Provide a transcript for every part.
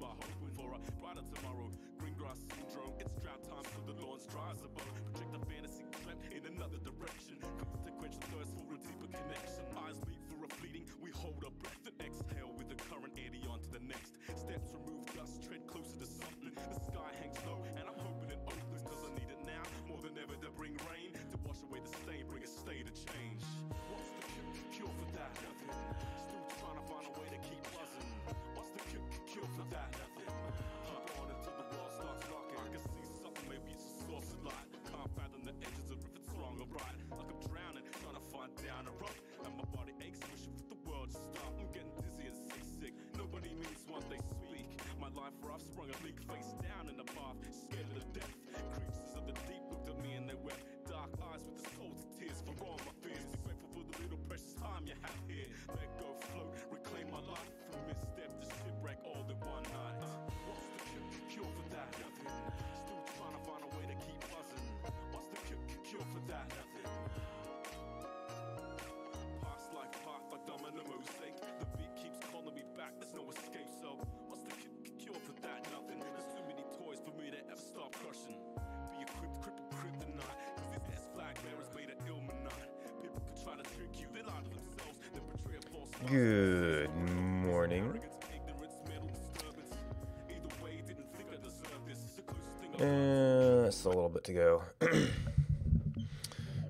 by hoping for a brighter tomorrow. Green grass syndrome, it's drought time so the lawns dry as a bone. Project a fantasy swept in another direction. Come to quench the thirst for a deeper connection. Eyes meet for a fleeting, we hold our breath and exhale with the current eddy on to the next. Steps remove dust, tread closer to something. The sky hangs low and I'm hoping it opens, cause I need it now more than ever to bring rain, to wash away the stain, bring a state of change. What's the cure for that? Nothing. Still trying to find a way to keep buzzing. What's the cure for that? Nothing. Hold on until the world starts rocking. I can see something, maybe it's a source of light. Can't fathom the edges of if it's wrong or right. Like I'm drowning, trying to find down a rope, and my body aches, wishing for the world to stop. I'm getting dizzy and seasick. Nobody means what they speak. My life where I've sprung a leak, face down in the bath, scared of the death. Creatures of the deep looked at me and they wept. Dark eyes with the soul to tears for all my fears. Be grateful for the little precious time you have here. Let go, float, reclaim my life from misstep to shipwreck all in one night. What's the cure for that? Nothing. Still trying to find a way to keep buzzing. What's the cure for that? Nothing. Past like path, like domino mosaic. The beat keeps calling me back, there's no escape. So what's the cure for that? Nothing. There's too many toys for me to ever stop crushing. Be equipped, crippled kryptonite. Cause this ass flag bearers made an Illuminati. People could try to trick you, they lie to themselves, then betray a false. Good morning. It's a little bit to go.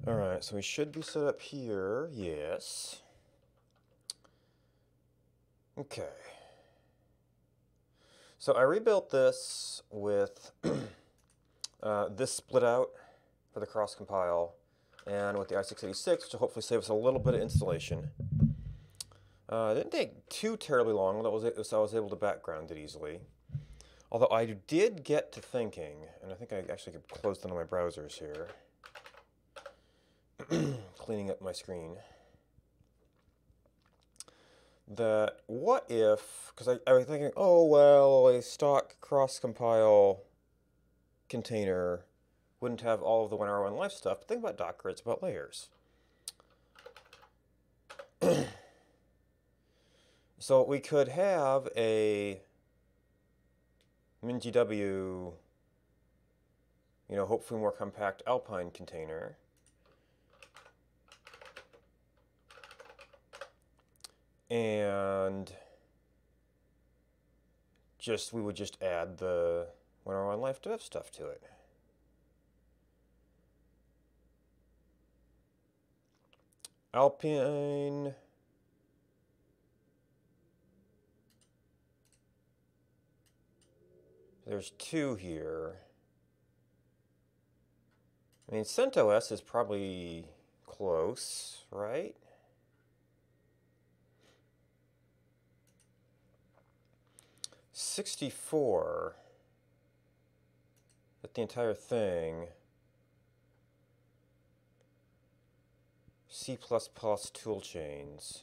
Alright, so we should be set up here. Yes. Okay. So I rebuilt this with this split out for the cross compile, and with the i686, which will hopefully save us a little bit of installation. It didn't take too terribly long, so I was able to background it easily. Although I did get to thinking, and I think I actually closed down my browsers here, cleaning up my screen, that what if, because I was thinking, oh well, a stock cross-compile container wouldn't have all of the WinRAR1 Life stuff, but think about Docker, it's about layers. So we could have a MinGW, hopefully more compact Alpine container. And we would just add the WinRAR1 Life dev stuff to it. Alpine. There's two here. I mean, CentOS is probably close, right? .64. But the entire thing. C++ toolchains.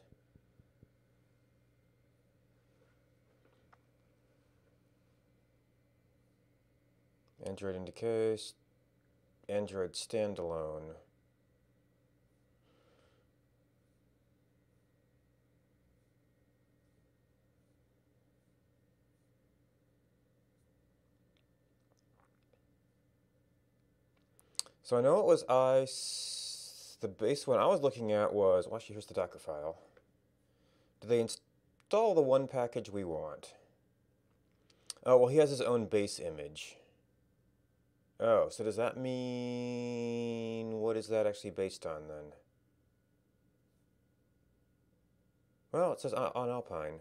Android NDK, Android standalone. So I know it was the base one I was looking at was, well, actually here's the Docker file. Do they install the one package we want? Oh, well, he has his own base image. Oh, so does that mean, what is that actually based on then? Well, it says on Alpine.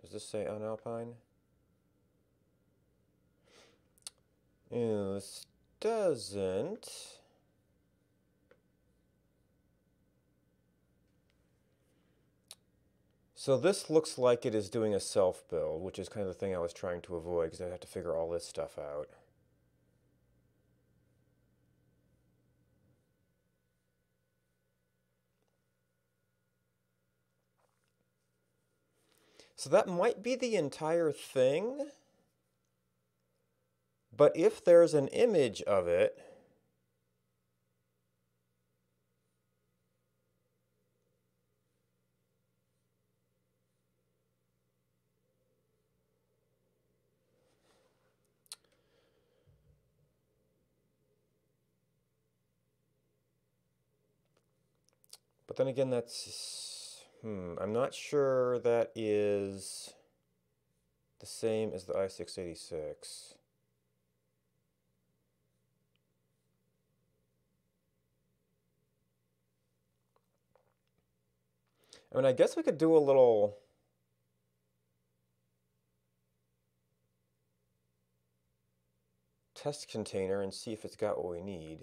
Does this say on Alpine? This doesn't. So this looks like it is doing a self-build, which is kind of the thing I was trying to avoid because I have to figure all this stuff out. So that might be the entire thing, but if there's an image of it, But then again, that's... I'm not sure that is the same as the i686. I mean, I guess we could do a little... test container and see if it's got what we need.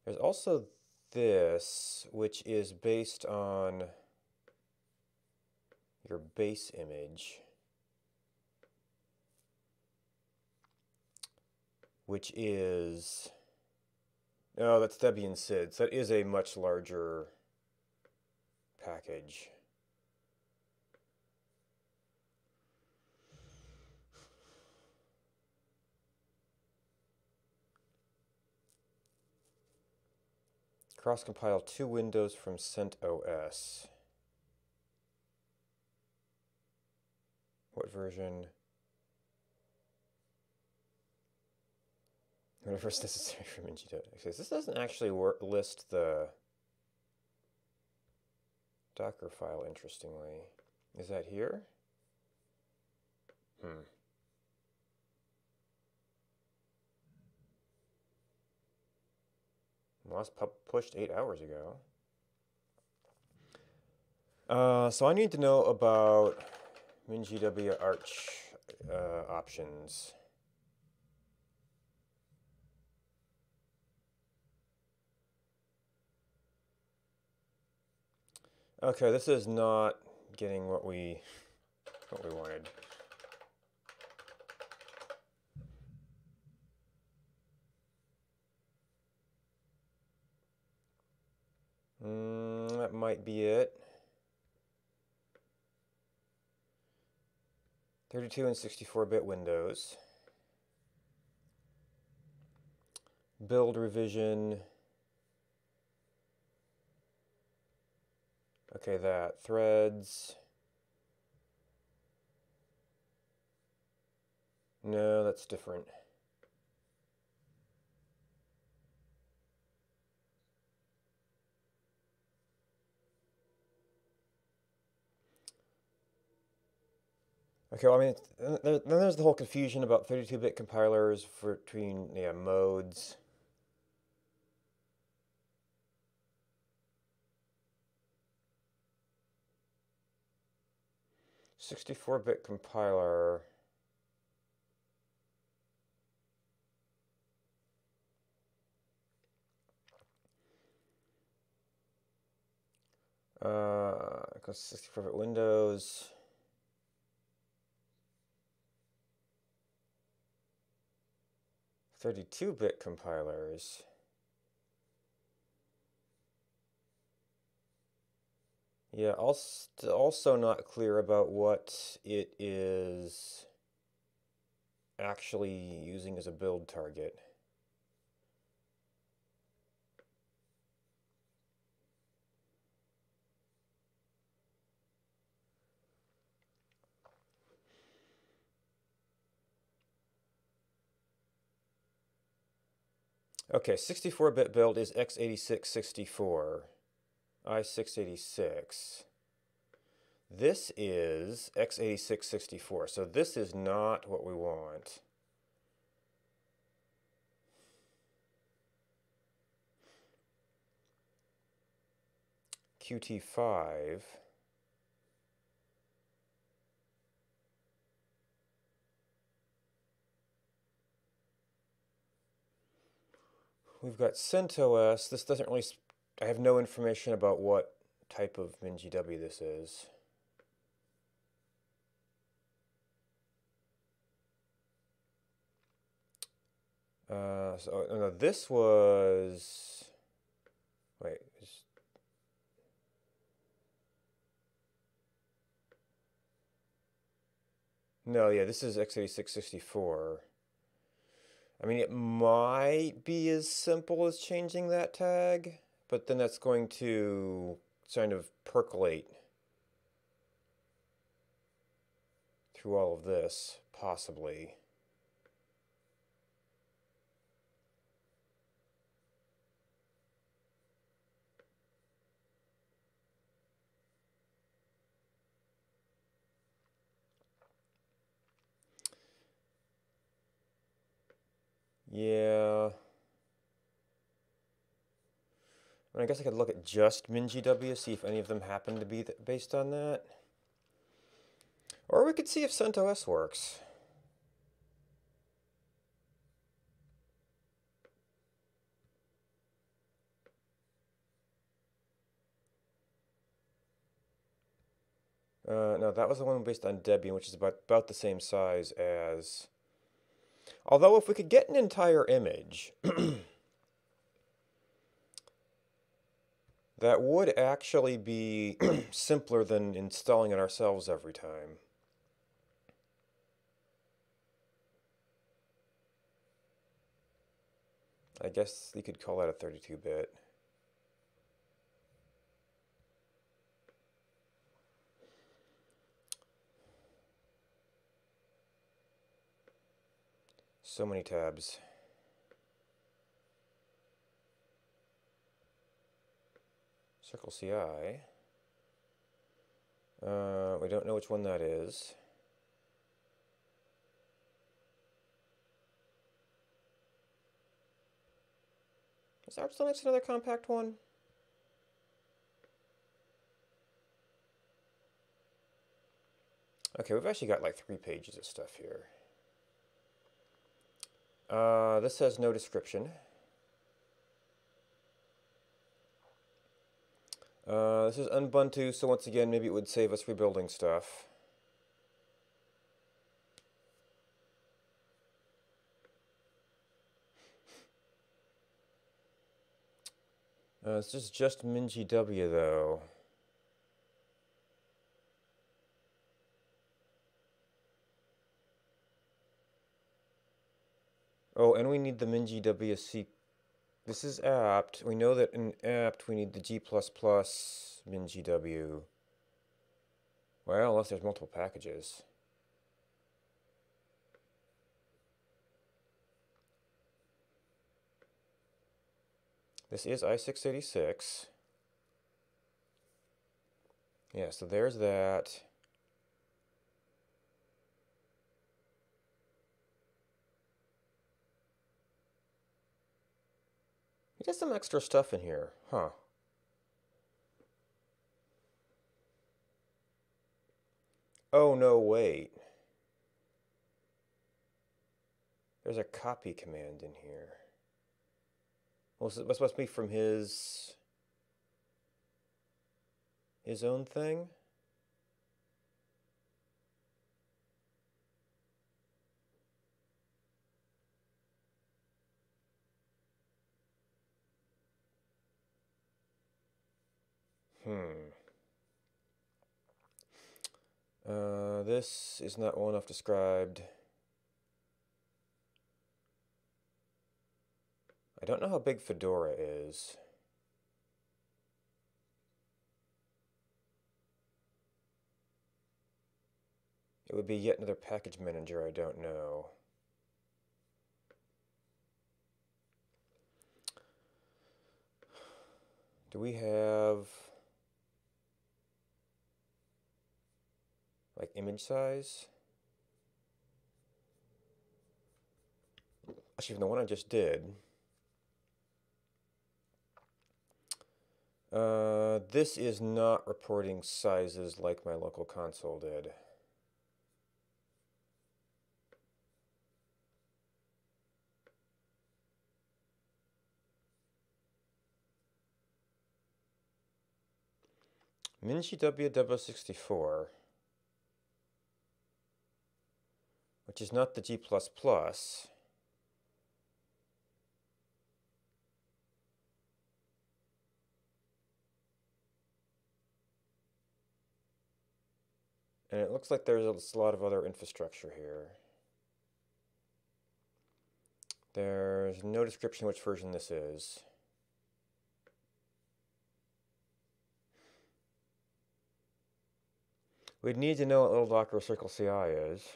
There's also this, which is based on your base image, which is... Oh, that's Debian SID. So that is a much larger package. Cross-compile 2 windows from CentOS. What version? Whatever is necessary for MinGW. This doesn't actually list the Docker file, interestingly. Is that here? Last pushed 8 hours ago. So I need to know about MinGW Arch options. Okay, this is not getting what we wanted. That might be it. 32 and 64-bit Windows. Build revision. Okay, that. Threads. No, that's different. Okay, well, I mean, then there's the whole confusion about 32-bit compilers between modes. .64-bit compiler. Because 64-bit Windows. .32-bit compilers. Yeah, also not clear about what it is actually using as a build target. Okay, 64-bit build is x86-64, i686. This is x86-64, so this is not what we want. Qt5. We've got CentOS. This doesn't really... I have no information about what type of MinGW this is. No, this was... Wait. No, yeah, this is x86-64. I mean, it might be as simple as changing that tag, but then that's going to kind of percolate through all of this, possibly. Yeah. I mean, I guess I could look at just MinGW, see if any of them happen to be based on that. Or we could see if CentOS works. No, that was the one based on Debian, which is about the same size as... Although if we could get an entire image, that would actually be simpler than installing it ourselves every time. I guess you could call that a 32-bit. So many tabs. Circle CI. We don't know which one that is. Is ArchLinux another compact one? Okay, we've actually got like 3 pages of stuff here. This has no description. This is Ubuntu, so once again, maybe it would save us rebuilding stuff. This is just MinGW, though. Oh, and we need the MinGW C. This is apt. We know that in apt we need the G++ MinGW. Well, unless there's multiple packages. This is i686. Yeah, so there's that. He does some extra stuff in here, huh? Oh, no, wait. There's a copy command in here. Well, this must be from his own thing? This is not well enough described. I don't know how big Fedora is. It would be yet another package manager I don't know. Do we have like image size? Actually, from the one I just did, this is not reporting sizes like my local console did. MinGW 064, which is not the G++. And it looks like there's a lot of other infrastructure here. There's no description which version this is. We'd need to know what Little Docker Circle CI is.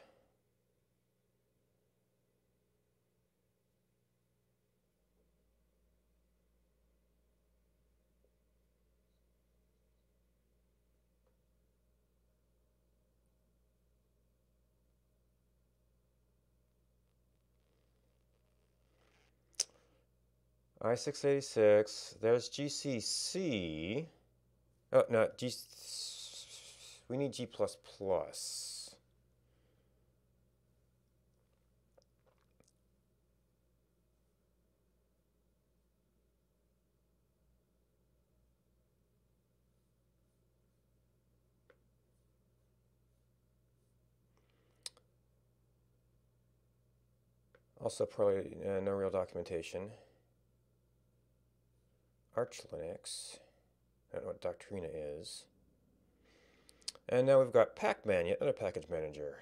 i686. There's GCC. Oh, no, we need G++. Also, probably no real documentation. Arch Linux. I don't know what Doctrina is. And now we've got Pacman, yet another package manager.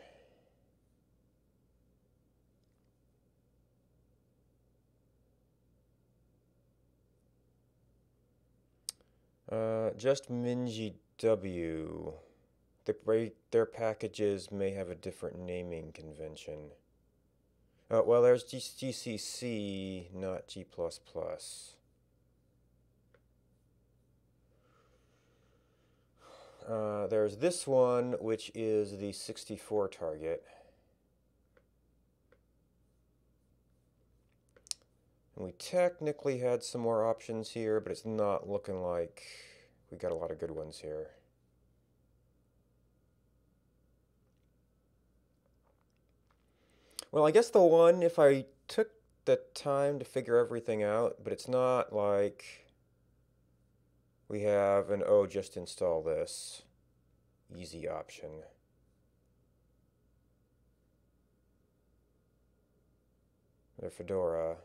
Just MinGW. Their packages may have a different naming convention. Well, there's GCC, not G++. There's this one, which is the 64 target. And we technically had some more options here, but it's not looking like we got a lot of good ones here. Well, I guess the one, if I took the time to figure everything out, but it's not like we have an, oh, just install this easy option. The Fedora.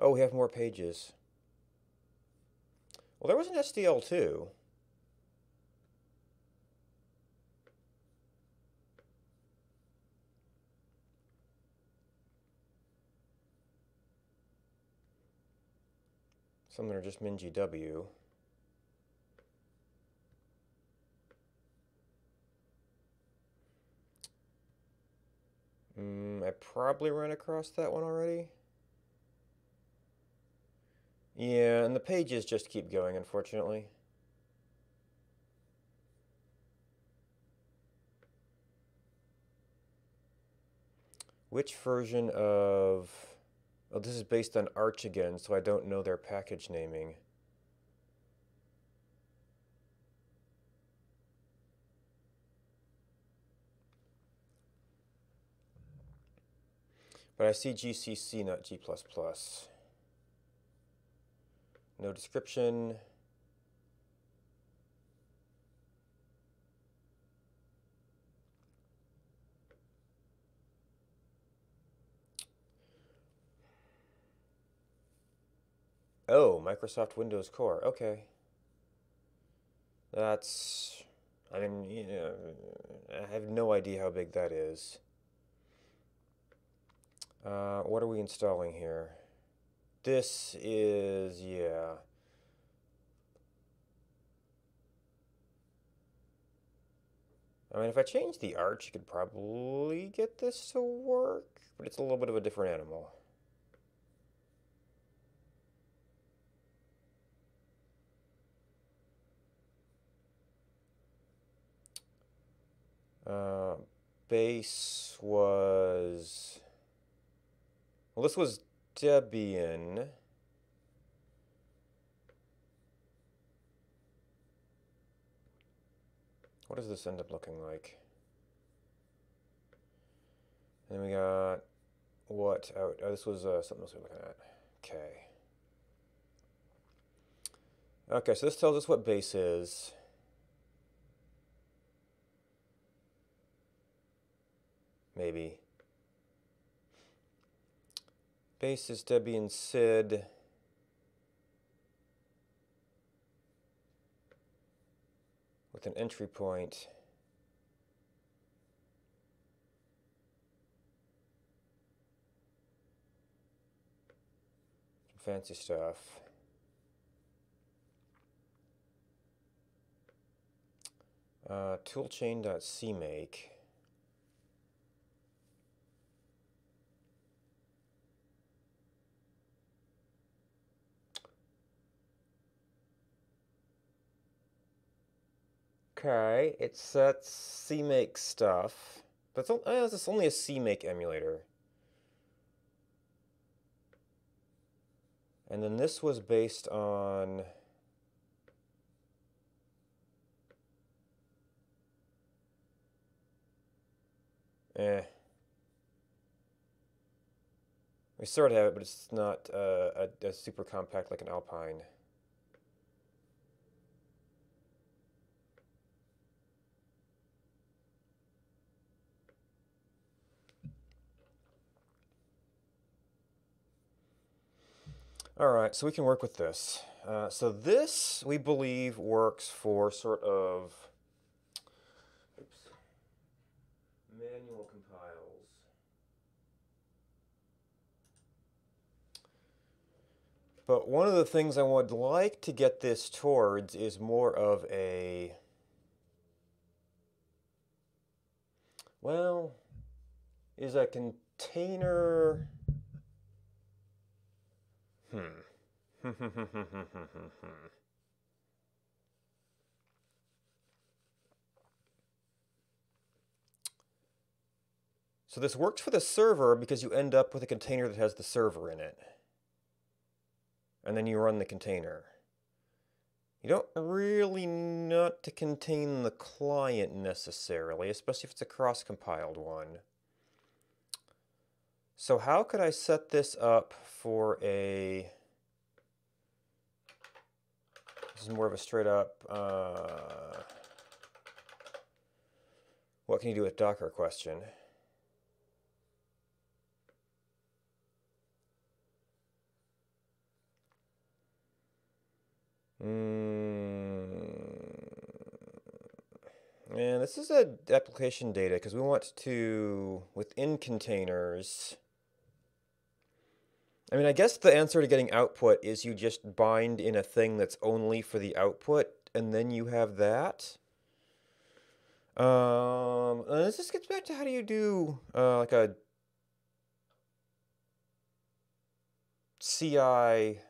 Oh, we have more pages. Well, there was an SDL too. Some that are just MinGW. I probably ran across that one already. Yeah, and the pages just keep going, unfortunately. Which version of... Oh, this is based on Arch again, so I don't know their package naming. But I see GCC, not G++. No description. Oh, Microsoft Windows Core. Okay. That's... I mean, you know, I have no idea how big that is. What are we installing here? This is, yeah. I mean, if I change the Arch, you could probably get this to work, but it's a little bit of a different animal. Base was... Well, this was Debian. What does this end up looking like? And then we got what out? Oh, this was something else we were looking at. Okay. Okay, so this tells us what base is. Maybe. Base is Debian SID. With an entry point. Some fancy stuff. Toolchain.cmake. Okay, it sets CMake stuff. That's it's only a CMake emulator. And then this was based on we sort of have it, but it's not a super compact like an Alpine. All right, so we can work with this. So this, we believe, works for sort of manual compiles. But one of the things I would like to get this towards is more of a, well, is a container. So this works for the server because you end up with a container that has the server in it. And then you run the container. You don't really want to contain the client necessarily, especially if it's a cross-compiled one. So how could I set this up for a... This is more of a straight up, what can you do with Docker question. And this is a application data because we want to, within containers, I mean, I guess the answer to getting output is you just bind in a thing that's only for the output, and then you have that. And this just gets back to how do you do like a CI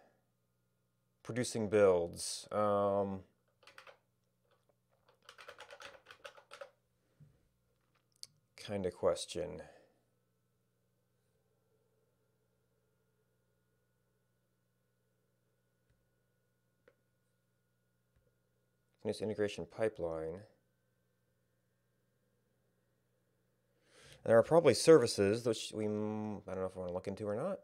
producing builds. Kind of question. Continuous integration pipeline. And there are probably services which I don't know if I want to look into or not.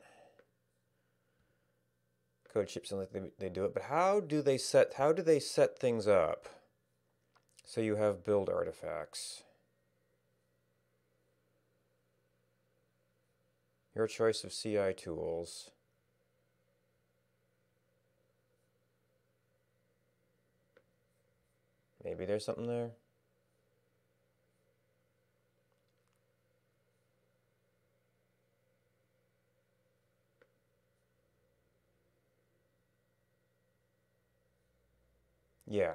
Code ships like they do it, but how do they set things up? So you have build artifacts. Your choice of CI tools. Maybe there's something there. Yeah.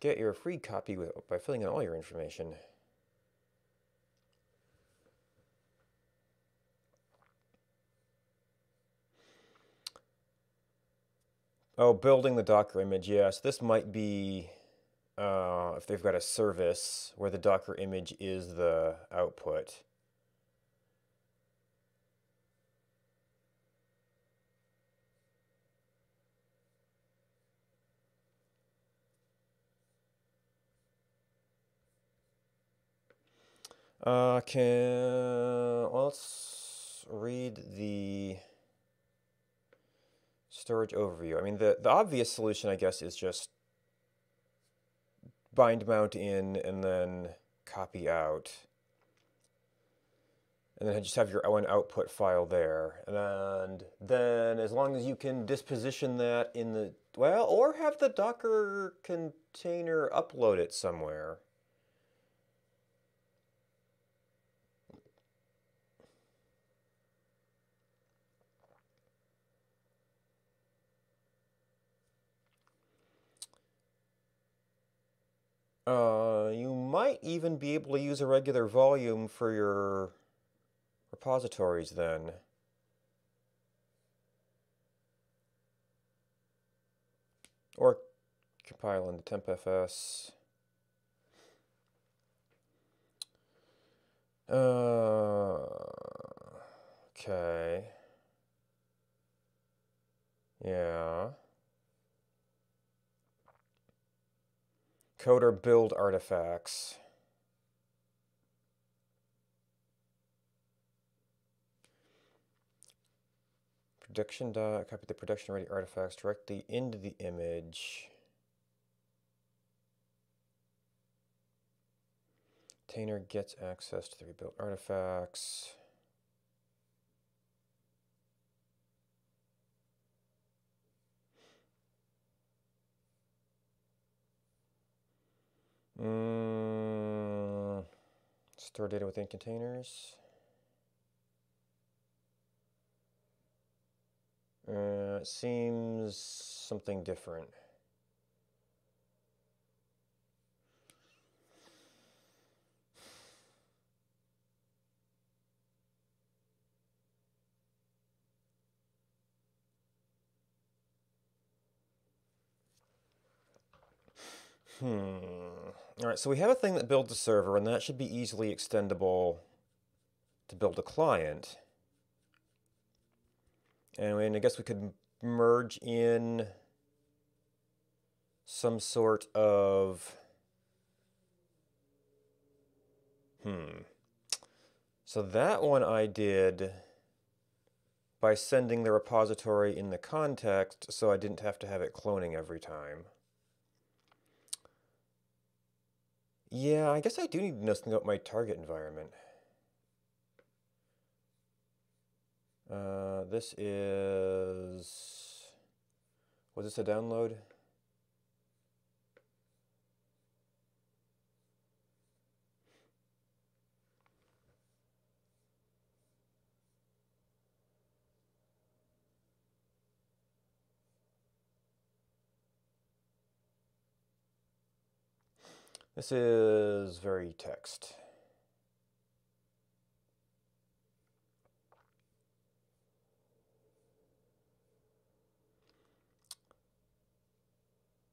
Get your free copy by filling in all your information. Oh, building the Docker image, yes. This might be if they've got a service where the Docker image is the output. Well, let's read the storage overview. I mean, the obvious solution, I guess, is just bind mount in and then copy out. And then just have your own output file there. And then as long as you can disposition that in the, well, or have the Docker container upload it somewhere. You might even be able to use a regular volume for your repositories then. Or compile into tempfs. Okay. Yeah. Code or build artifacts. Production dot, copy the production ready artifacts directly into the image. Container gets access to the rebuilt artifacts. Store data within containers. It seems something different. All right, so we have a thing that builds a server, and that should be easily extendable to build a client. And I guess we could merge in some sort of... So that one I did by sending the repository in the context, so I didn't have to have it cloning every time. Yeah, I guess I do need to know something about my target environment. This is... Was this a download? This is very text.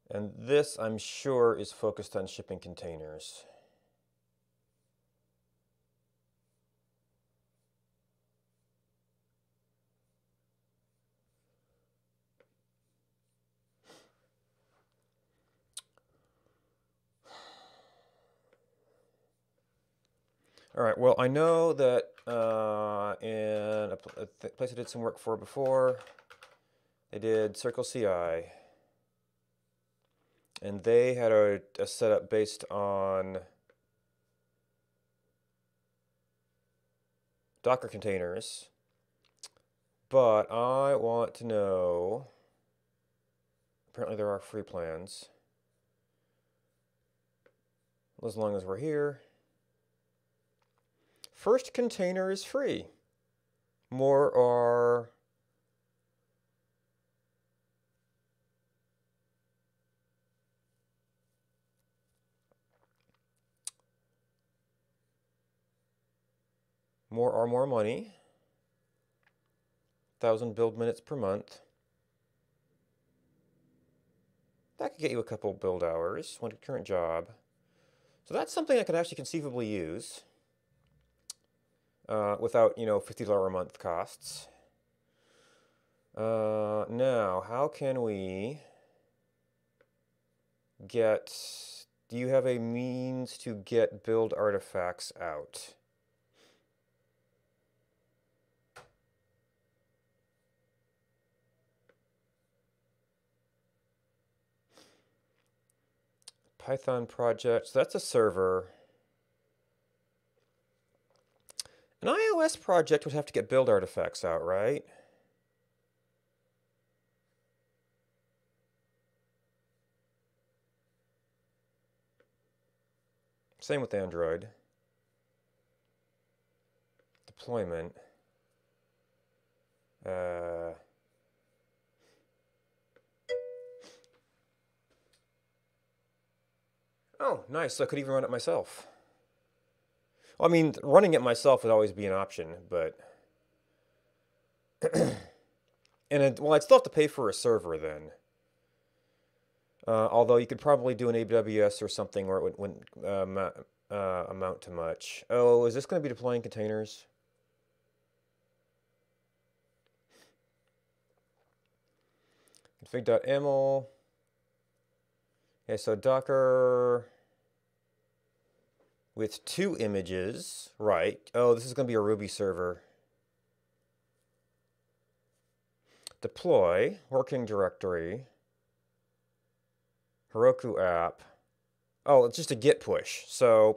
And this, I'm sure, is focused on shipping containers. All right, well, I know that in a place I did some work for before, they did Circle CI. And they had a setup based on Docker containers. But I want to know, apparently there are free plans, as long as we're here. First container is free. More are... more money. 1,000 build minutes per month. That could get you a couple build hours, one current job. So that's something I could actually conceivably use without, $50 a month costs. Now, how can we get... Do you have a means to get build artifacts out? Python project, so that's a server. An iOS project would have to get build artifacts out, right? Same with Android. Deployment. Oh, nice. So I could even run it myself. Well, I mean, running it myself would always be an option, but... well, I'd still have to pay for a server then. Although you could probably do an AWS or something where it wouldn't amount to much. Oh, is this going to be deploying containers? config.yaml. Okay, so Docker with 2 images, right? Oh, this is going to be a Ruby server. Deploy, working directory, Heroku app. Oh, it's just a git push. So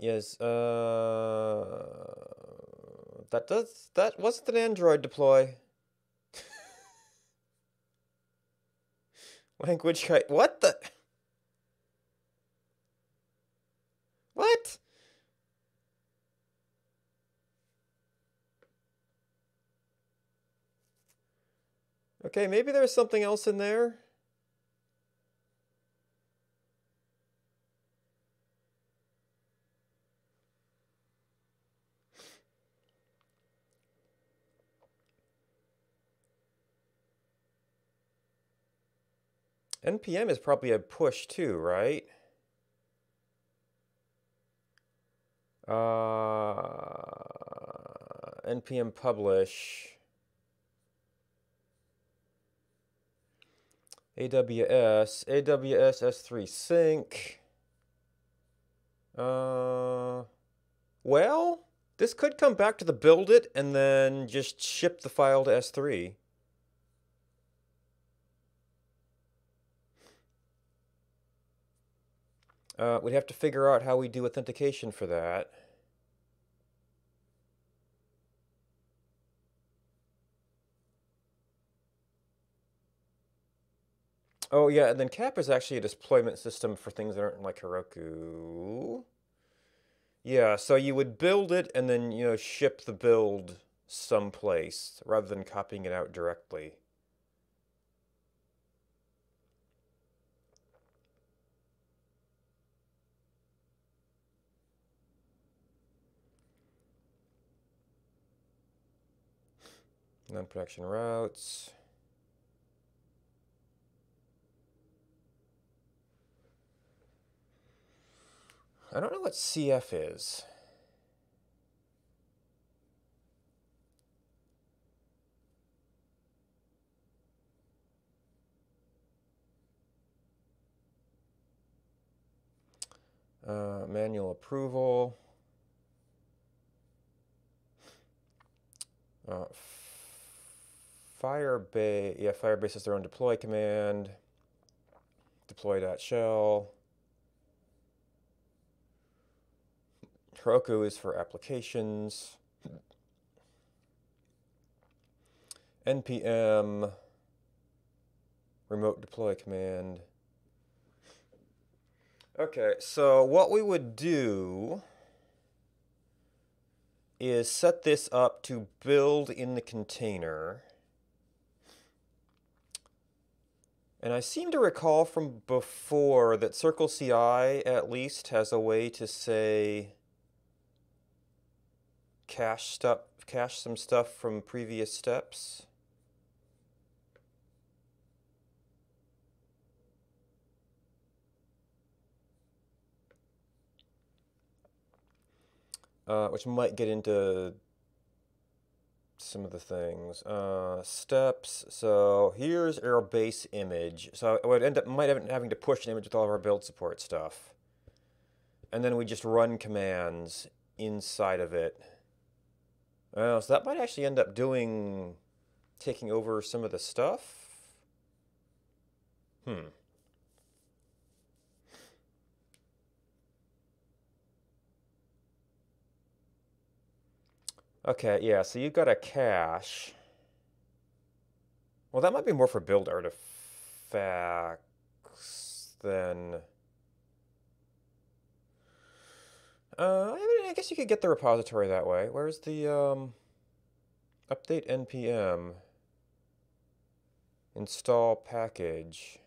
yes, that wasn't an Android deploy. Language kite. What the? What? Okay, maybe there's something else in there. NPM is probably a push too, right? NPM publish. AWS S3 sync. Well, this could come back to the build it and then just ship the file to S3. We'd have to figure out how we do authentication for that. Oh yeah, and then CAP is actually a deployment system for things that aren't like Heroku. Yeah, so you would build it and then, ship the build someplace rather than copying it out directly. Non-production routes. I don't know what CF is. Manual approval. Firebase, yeah, Firebase has their own deploy command. Deploy.shell. Heroku is for applications. NPM, remote deploy command. Okay, so what we would do is set this up to build in the container. And I seem to recall from before that CircleCI at least has a way to say cache some stuff from previous steps. Which might get into some of the things. Steps. So here's our base image. So I would might end up having to push an image with all of our build support stuff. And then we just run commands inside of it. So that might actually end up taking over some of the stuff. Okay, yeah, so you've got a cache. Well, that might be more for build artifacts than... I guess you could get the repository that way. Where's the update npm install package?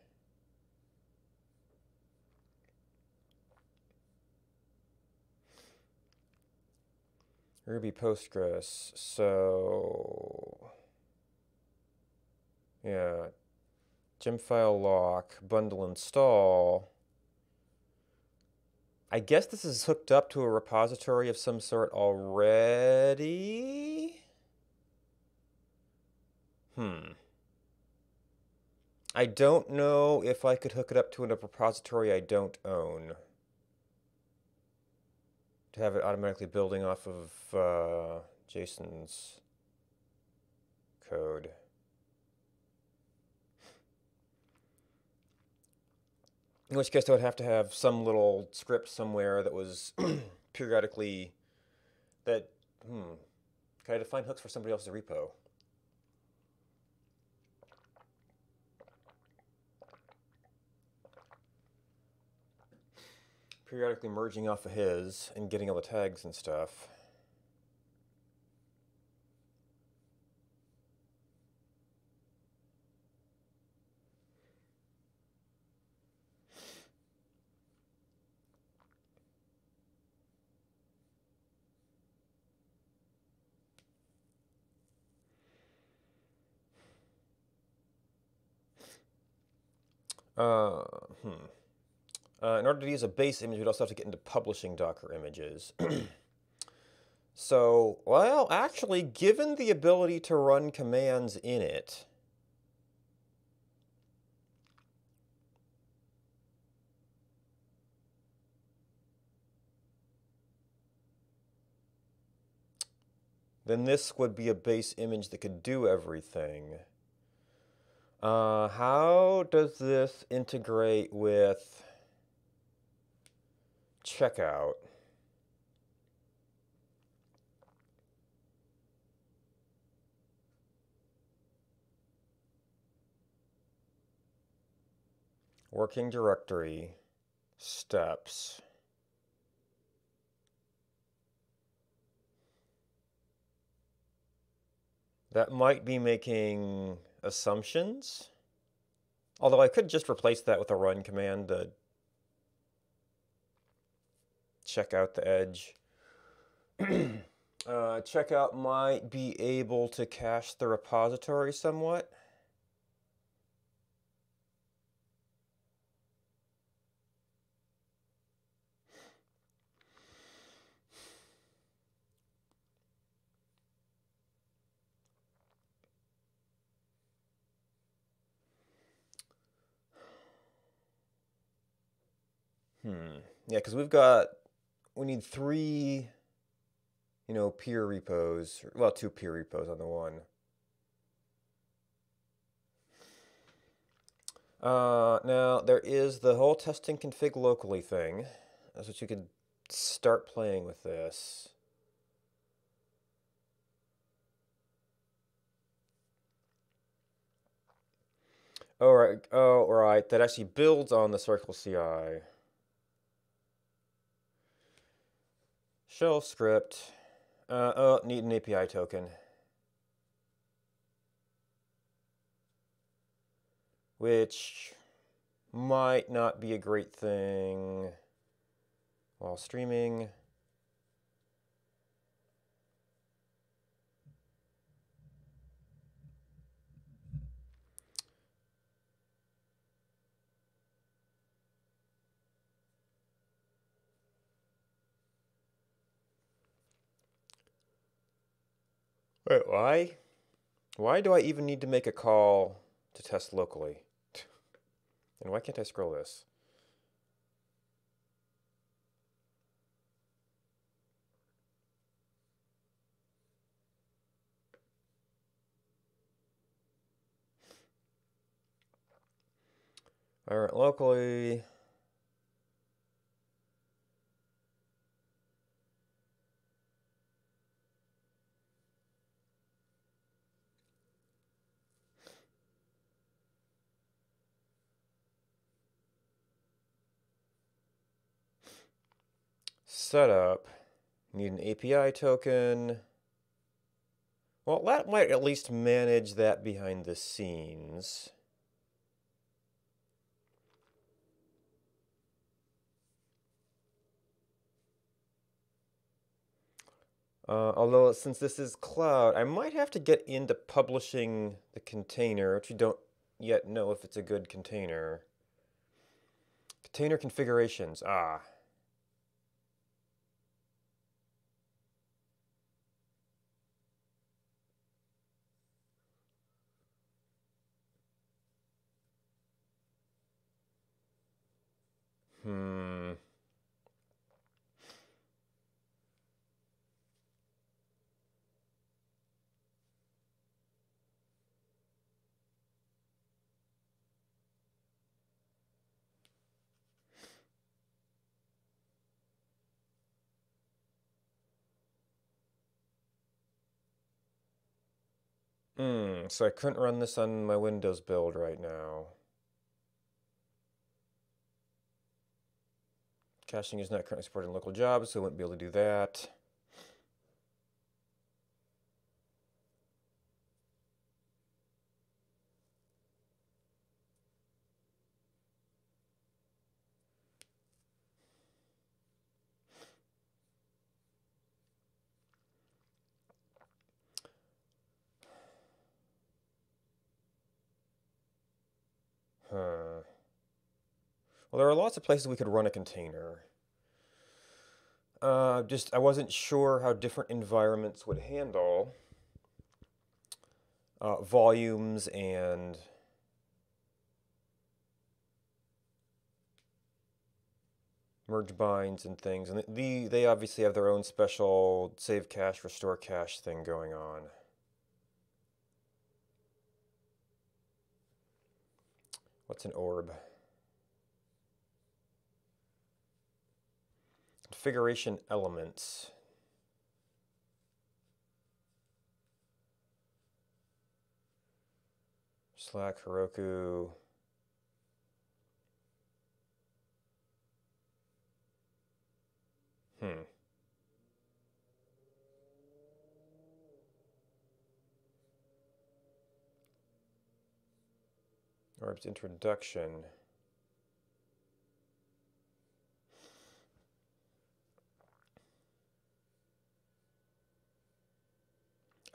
Ruby Postgres. So yeah, gem file lock bundle install. I guess this is hooked up to a repository of some sort already? I don't know if I could hook it up to a repository I don't own. To have it automatically building off of Jason's code. In which case I would have to have some little script somewhere that was periodically that, can I define hooks for somebody else's repo? Periodically merging off of his and getting all the tags and stuff. In order to use a base image, we'd also have to get into publishing Docker images. So, well, actually, given the ability to run commands in it, then this would be a base image that could do everything. How does this integrate with checkout? Working directory, steps. That might be making assumptions. Although I could just replace that with a run command to check out the edge. Checkout might be able to cache the repository somewhat. Yeah, because we need 3, peer repos. Well, 2 peer repos on the one. Now, there is the whole testing config locally thing. That's what you could start playing with this. Oh, right. That actually builds on the Circle CI. Shell script. Need an API token. Which might not be a great thing while streaming. Wait, why? Why do I even need to make a call to test locally? And why can't I scroll this? All right, locally. Setup. Need an API token. Well, that might at least manage that behind the scenes. Although since this is cloud, I might have to get into publishing the container, which we don't yet know if it's a good container. Container configurations. Hmm. So I couldn't run this on my Windows build right now. Caching is not currently supported in local jobs, so I wouldn't be able to do that. Huh. Well, there are lots of places we could run a container. I wasn't sure how different environments would handle volumes and merge binds and things. And they obviously have their own special save cache, restore cache thing going on. What's an orb? Configuration elements. Slack, Heroku. Orb's introduction.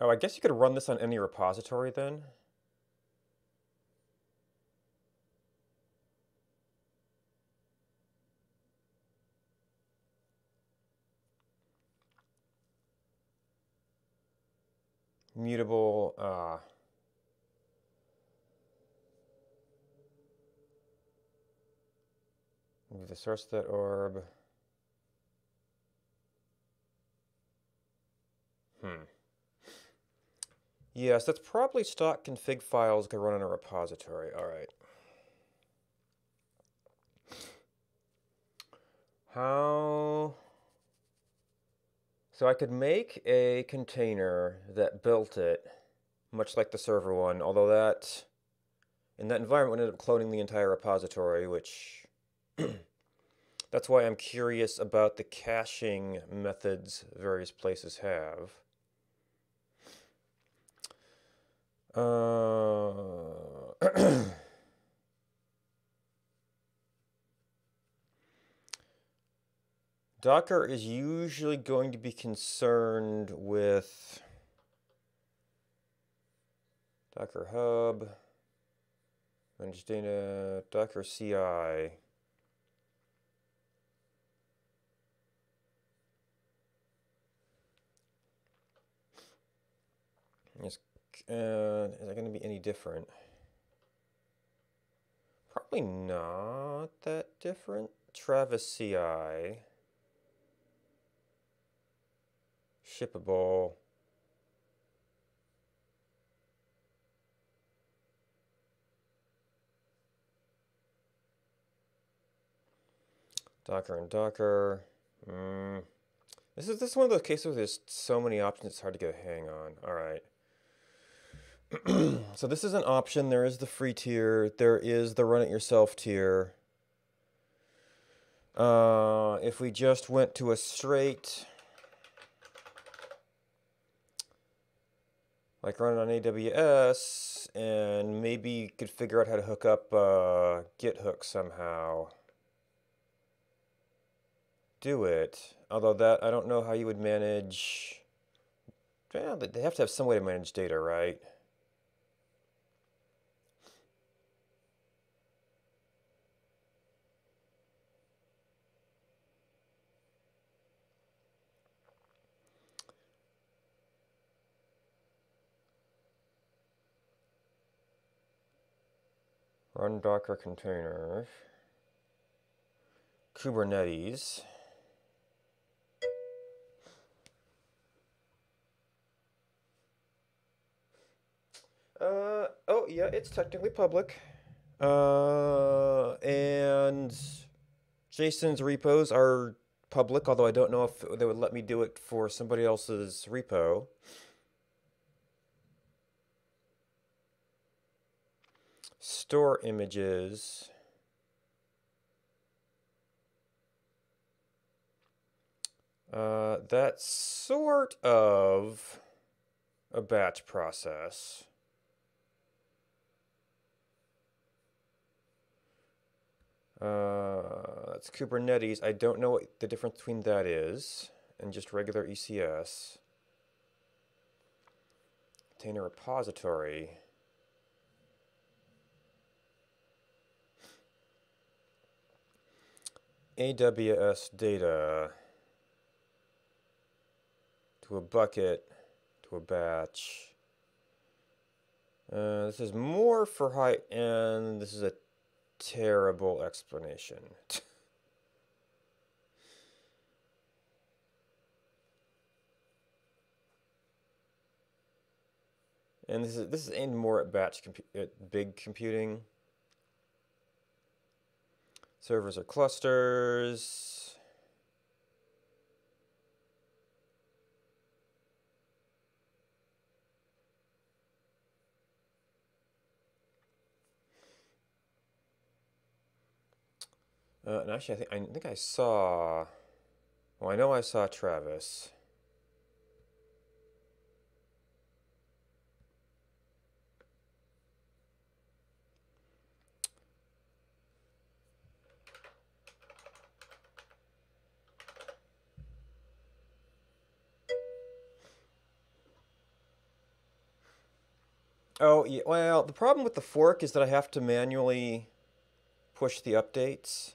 Oh, I guess you could run this on any repository then. Mutable, move the source of that orb. Yes, that's probably stock config files could run on a repository. All right. How? So I could make a container that built it, much like the server one, although that, in that environment, ended up cloning the entire repository, which that's why I'm curious about the caching methods various places have. Docker is usually going to be concerned with Docker Hub, manage data, Docker CI. Is that going to be any different? Probably not that different. Travis CI. Shippable. Docker and Docker. This is one of those cases where there's so many options it's hard to get a hang on. All right. So this is an option. There is the free tier. There is the run it yourself tier. If we just went to a straight, like run it on AWS, and maybe could figure out how to hook up GitHook somehow. Do it. Although that, I don't know how you would manage. Yeah, they have to have some way to manage data, right? Run Docker containers. Kubernetes. Oh yeah, it's technically public. And Jason's repos are public, although I don't know if they would let me do it for somebody else's repo. Store images. That's sort of a batch process. That's Kubernetes. I don't know what the difference between that is and just regular ECS. Container repository. AWS data to a bucket to a batch. This is more for high end. This is a terrible explanation. And this is aimed more at big computing. Servers are clusters. And actually, I think I saw. Well, I know I saw Travis. Oh, yeah. Well, the problem with the fork is that I have to manually push the updates.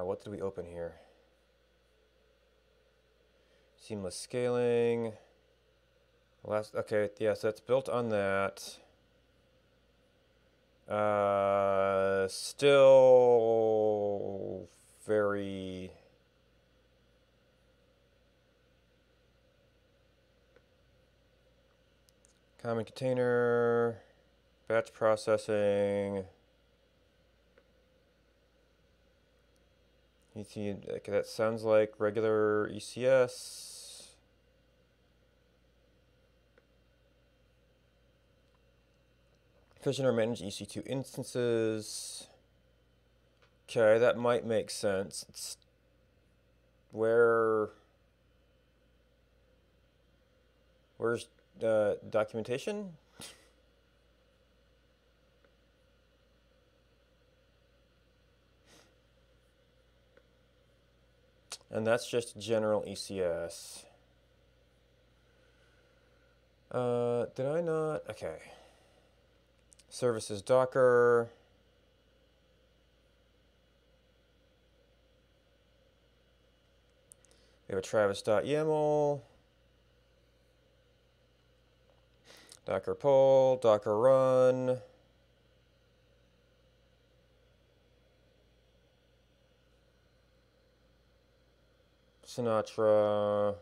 What did we open here? Seamless scaling. Okay, yes, that's built on that. Still very common container, batch processing. Okay, that sounds like regular ECS. Provision or manage EC2 instances. Okay, that might make sense. It's where's documentation? And that's just general ECS. Did I not? Okay. Services Docker. We have a travis.yaml. Docker pull, Docker run. Sinatra.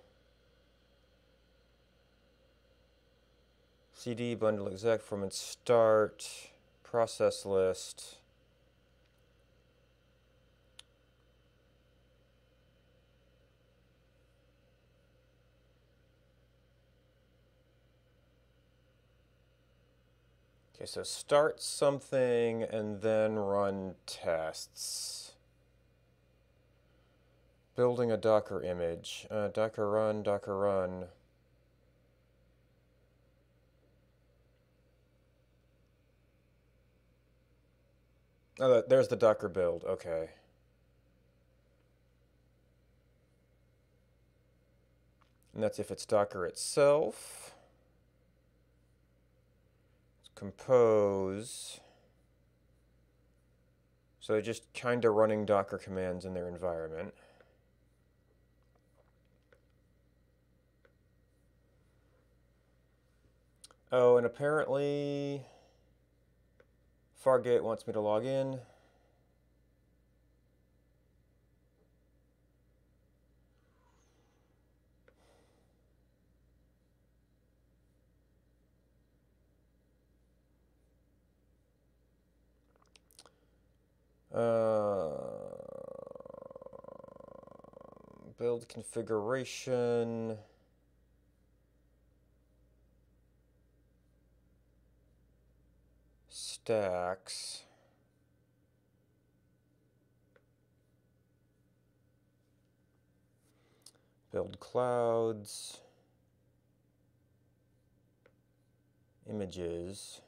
CD bundle exec from its start. Process list. Okay, so start something and then run tests. Building a Docker image. Docker run, Docker run. Oh, there's the Docker build. Okay. And that's if it's Docker itself. Compose. So just kind of running Docker commands in their environment. Oh, and apparently Fargate wants me to log in. Build configuration. Stacks. Build clouds. Images.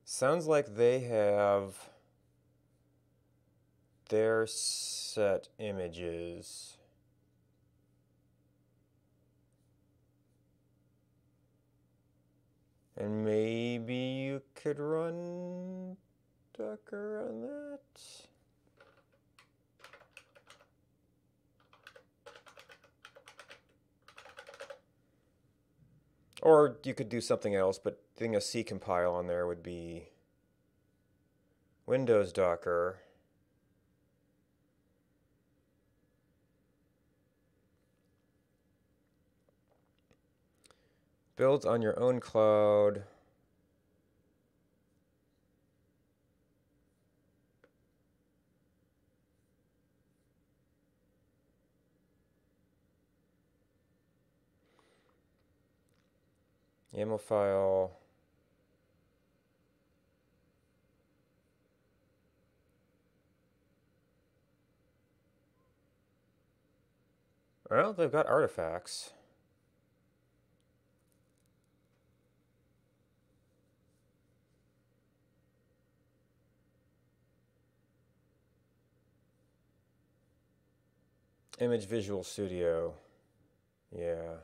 Sounds like they have their set images. And maybe you could run Docker on that? Or you could do something else, but doing a C compile on there would be Windows Docker. Builds on your own cloud. YAML file. Well, they've got artifacts. Image Visual Studio. Yeah.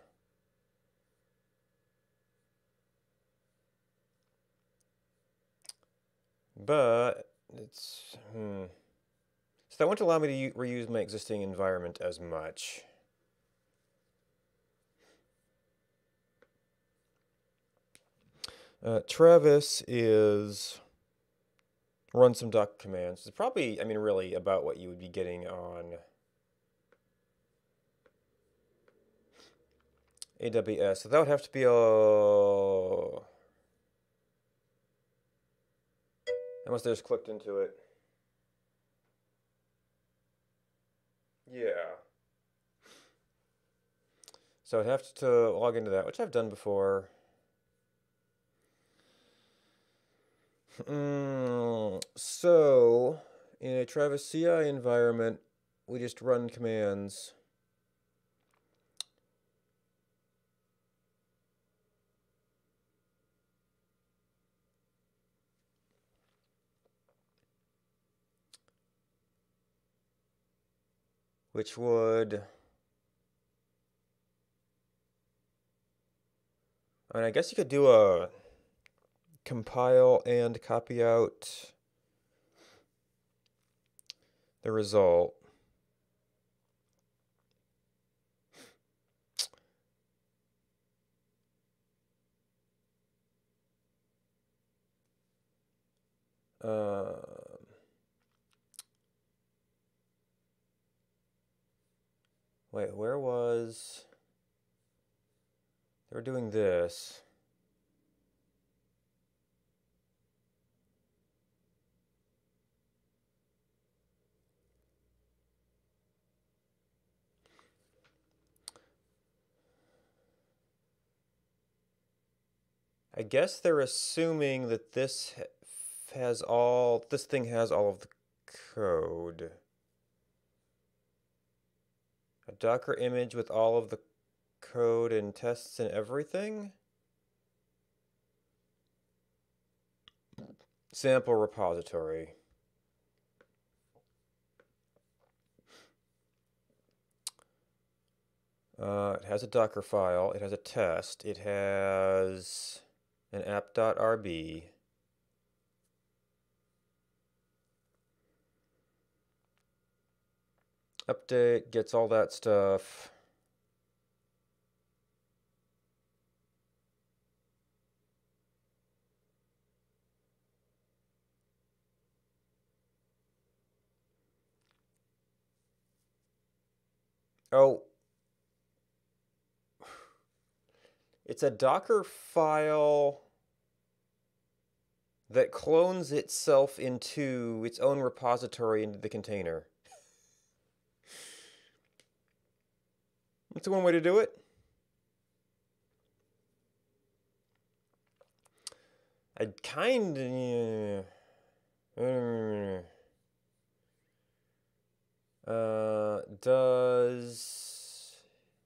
But it's so that won't allow me to reuse my existing environment as much. Travis is run some Docker commands. It's probably, I mean, really about what you would be getting on AWS. So that would have to be unless they just clicked into it. Yeah. So I'd have to log into that, which I've done before. So in a Travis CI environment, we just run commands. Which would, I mean, I guess you could do a compile and copy out the result. Wait, where was... They were doing this. I guess they're assuming that this thing has all of the code. A Docker image with all of the code and tests and everything? Sample repository. It has a Docker file. It has a test. It has an app.rb. Update gets all that stuff. Oh, it's a Docker file that clones itself into its own repository into the container. That's one way to do it. I'd kind of...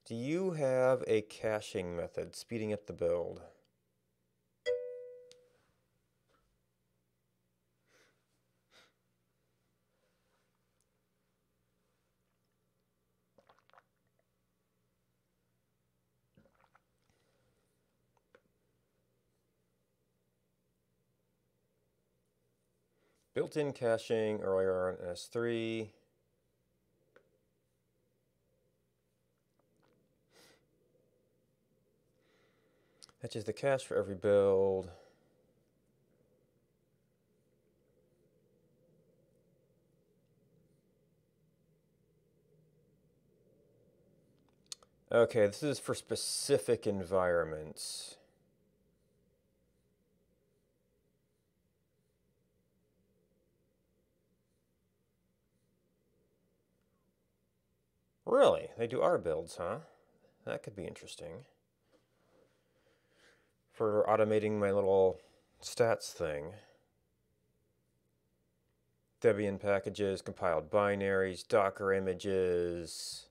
Do you have a caching method speeding up the build? Built-in caching earlier on S3. Fetches the cache for every build. Okay, this is for specific environments. Really? They do R builds, huh? That could be interesting. For automating my little stats thing. Debian packages, compiled binaries, Docker images.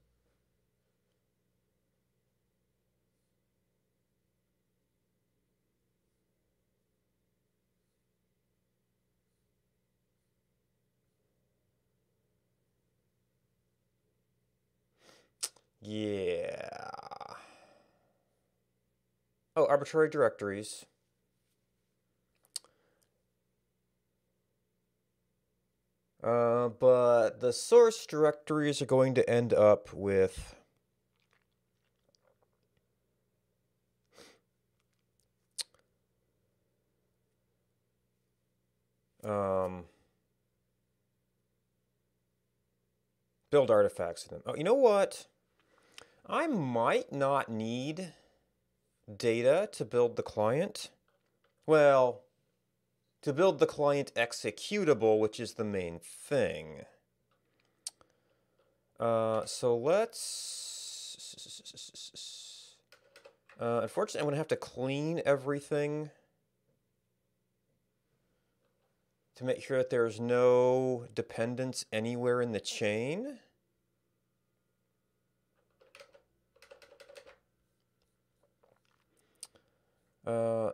Yeah. Oh, arbitrary directories. But the source directories are going to end up with build artifacts in them. Oh, you know what? I might not need data to build the client. Well, to build the client executable, which is the main thing. So let's... unfortunately, I'm going to have to clean everything to make sure that there's no dependence anywhere in the chain.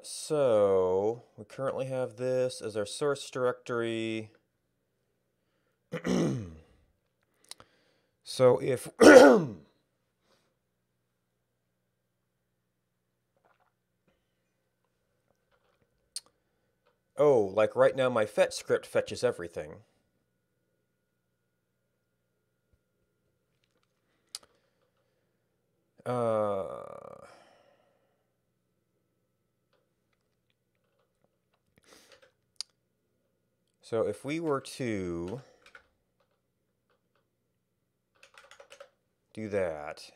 So we currently have this as our source directory. So if oh, like right now my fetch script fetches everything. So if we were to do that,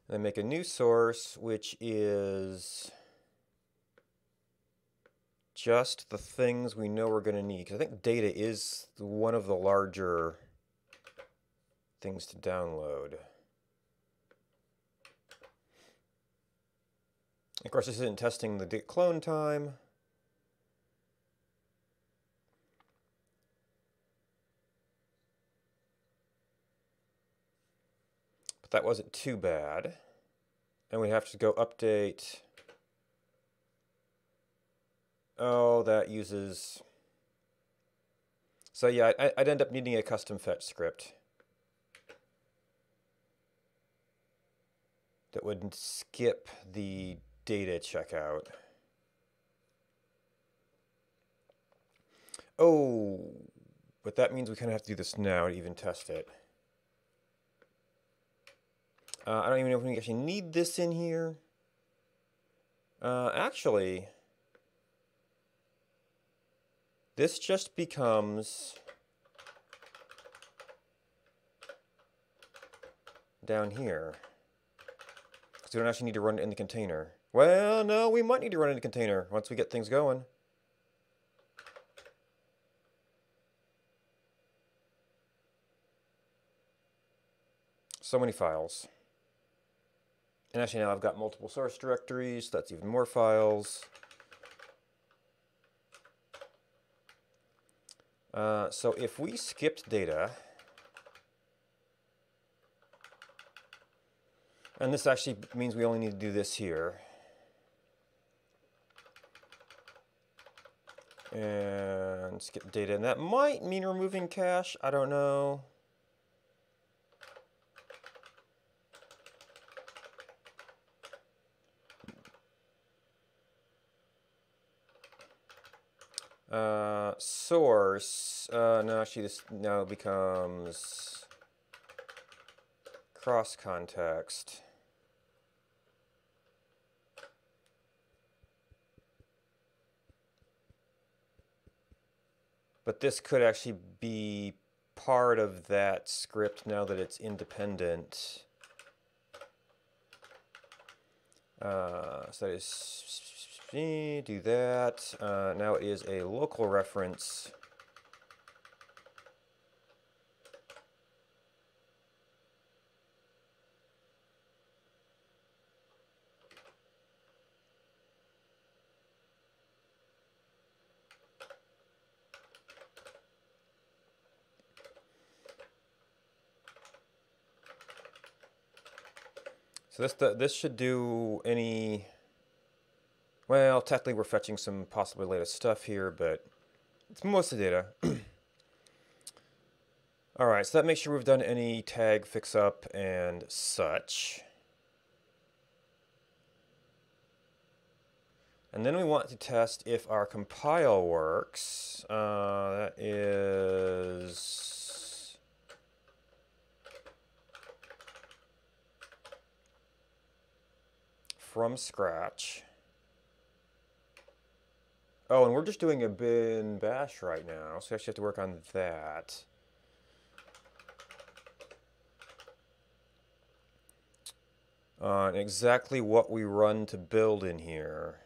then make a new source, which is just the things we know we're going to need. Because I think data is one of the larger things to download. Of course, this isn't testing the clone time. But that wasn't too bad. And we have to go update. Oh, that uses... So yeah, I'd end up needing a custom fetch script that would skip the data checkout. Oh, but that means we kind of have to do this now to even test it. I don't even know if we actually need this in here. Actually, this just becomes down here. Because we don't actually need to run it in the container. Well, no, we might need to run it in the container once we get things going. So many files. And actually now I've got multiple source directories, so that's even more files. So if we skipped data, and this actually means we only need to do this here. And skip data, and that might mean removing cache, I don't know. Source, no, actually this now becomes cross context. But this could actually be part of that script now that it's independent. So that is, do that. Now it is a local reference. So this should do any, well, technically we're fetching some possibly latest stuff here, but it's most of the data. All right, so that makes sure we've done any tag fix-up and such. And then we want to test if our compile works. That is from scratch. Oh, and we're just doing a bin bash right now, so we actually have to work on that. On exactly what we run to build in here.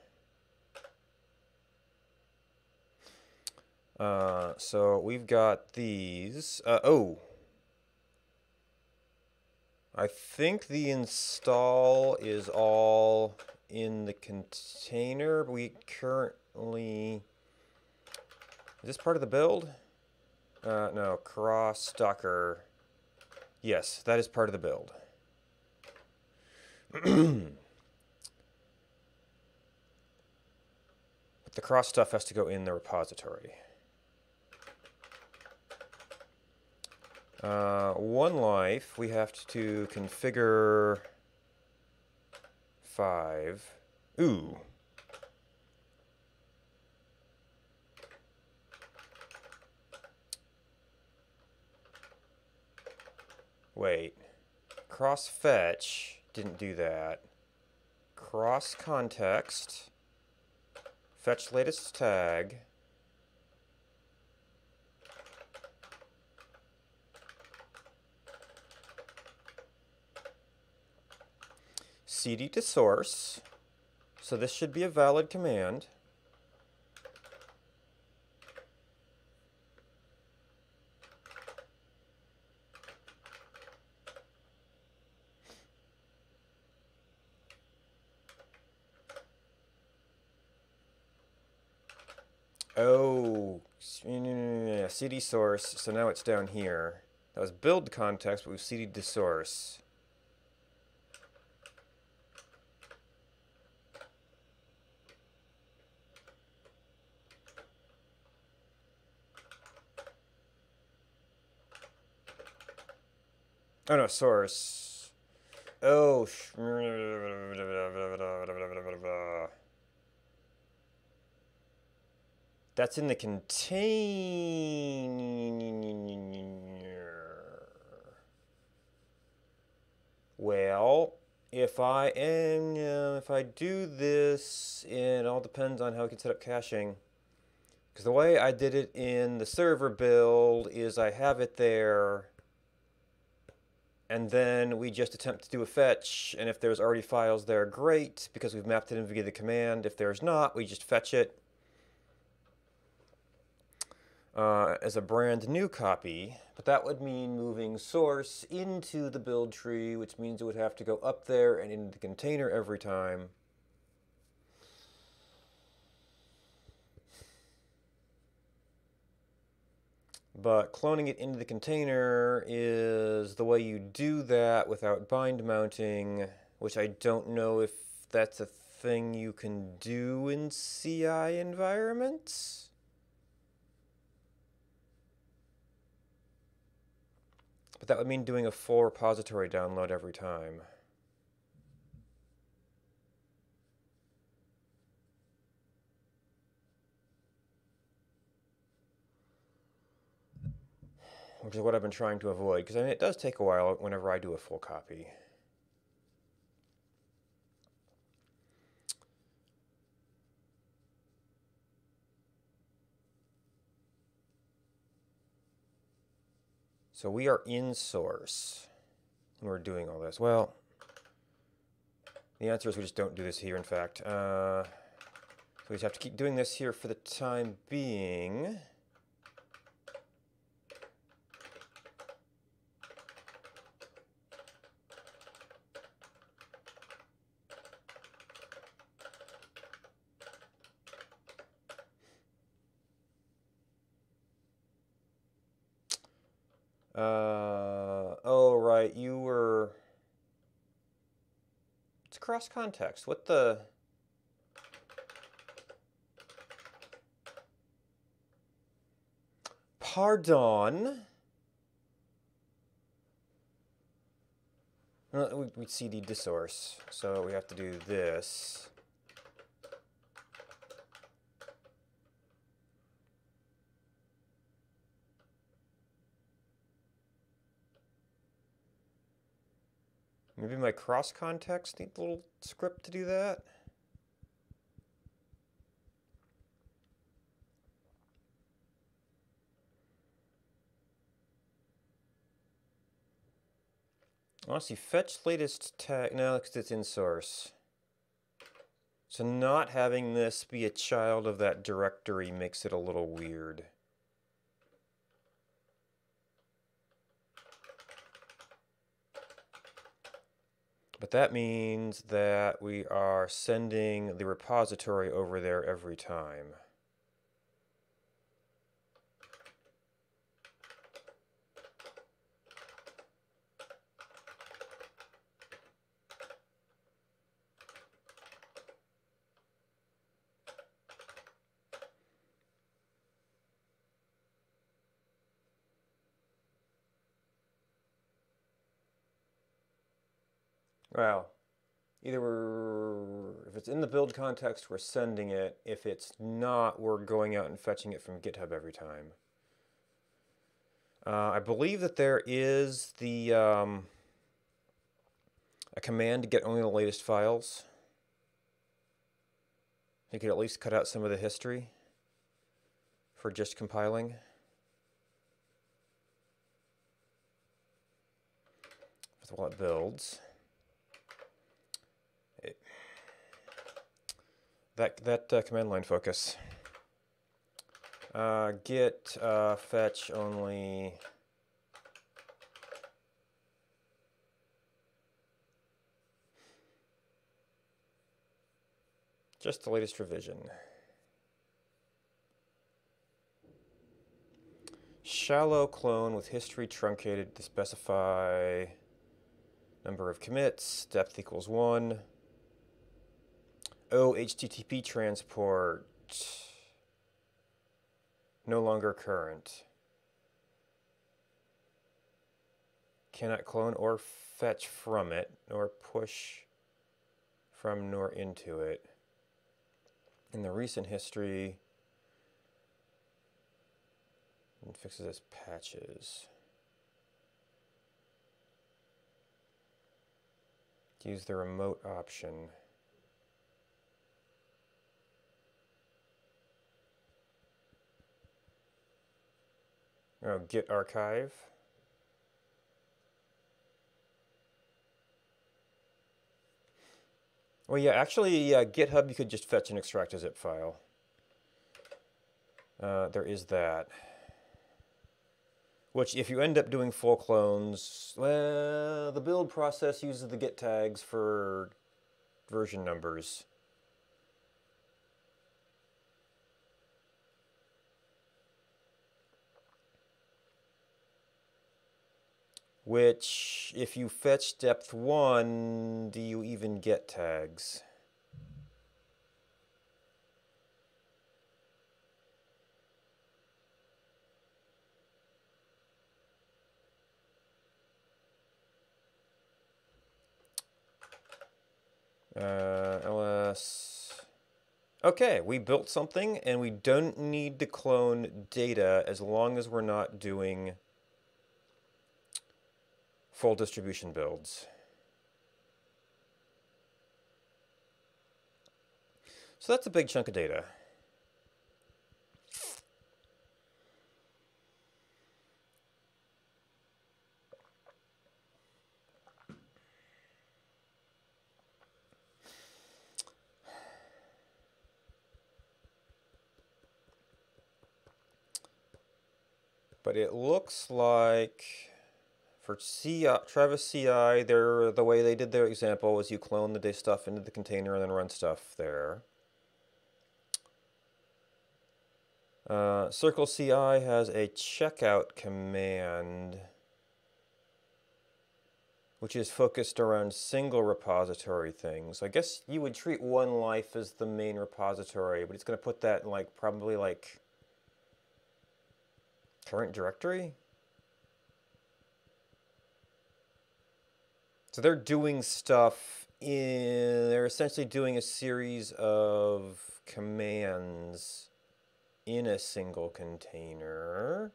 So we've got these. Oh, I think the install is all in the container. We currently, is this part of the build? No, cross Docker. Yes, that is part of the build. But the cross stuff has to go in the repository. One life, we have to configure 5. Ooh. Wait. Cross fetch didn't do that. Cross context. Fetch latest tag. CD to source. So this should be a valid command. Oh, CD source. So now it's down here. That was build context, but we've CD'd to source. Oh no, source. Oh, That's in the container. Well, if I do this, it all depends on how we can set up caching. Because the way I did it in the server build is I have it there, and then we just attempt to do a fetch, and if there's already files there, great, because we've mapped it in via the command. If there's not, we just fetch it as a brand new copy, but that would mean moving source into the build tree, which means it would have to go up there and into the container every time. But cloning it into the container is the way you do that without bind mounting, which I don't know if that's a thing you can do in CI environments. But that would mean doing a full repository download every time. Which is what I've been trying to avoid, because I mean, it does take a while whenever I do a full copy. So we are in source when we're doing all this. Well, the answer is we just don't do this here, in fact. So we just have to keep doing this here for the time being. Oh, right, you were... It's cross context. What the... Pardon? We cd the source, so we have to do this. Maybe my cross context needs a little script to do that. Honestly, fetch latest tag. No, because it's in source. So not having this be a child of that directory makes it a little weird. But that means that we are sending the repository over there every time. Well, if it's in the build context, we're sending it. If it's not, we're going out and fetching it from GitHub every time. I believe that there is a command to get only the latest files. You could at least cut out some of the history for just compiling. While it builds. That command line focus. Git fetch only just the latest revision. Shallow clone with history truncated to specify number of commits, depth equals 1. Oh, HTTP transport. No longer current. Cannot clone or fetch from it, nor push from nor into it. In the recent history, and fixes as patches. Use the remote option. Oh, Git archive. Well, yeah, actually, GitHub, you could just fetch and extract a zip file. There is that. Which, if you end up doing full clones, well, the build process uses the git tags for version numbers. Which, if you fetch depth 1, do you even get tags? ls. Okay, we built something, and we don't need to clone data as long as we're not doing full distribution builds. So that's a big chunk of data. But it looks like for Travis CI, the way they did their example was you clone the stuff into the container and then run stuff there. Circle CI has a checkout command, which is focused around single repository things. I guess you would treat OneLife as the main repository, but it's going to put that in probably current directory. So they're doing stuff they're essentially doing a series of commands in a single container.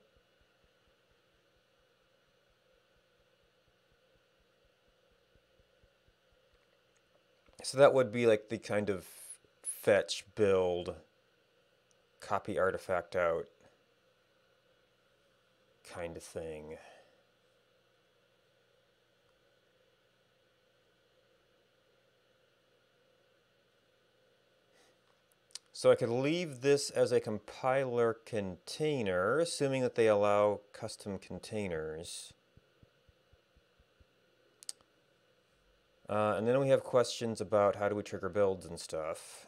So that would be the kind of fetch, build, copy artifact out kind of thing. So I could leave this as a compiler container, assuming that they allow custom containers. And then we have questions about how do we trigger builds and stuff.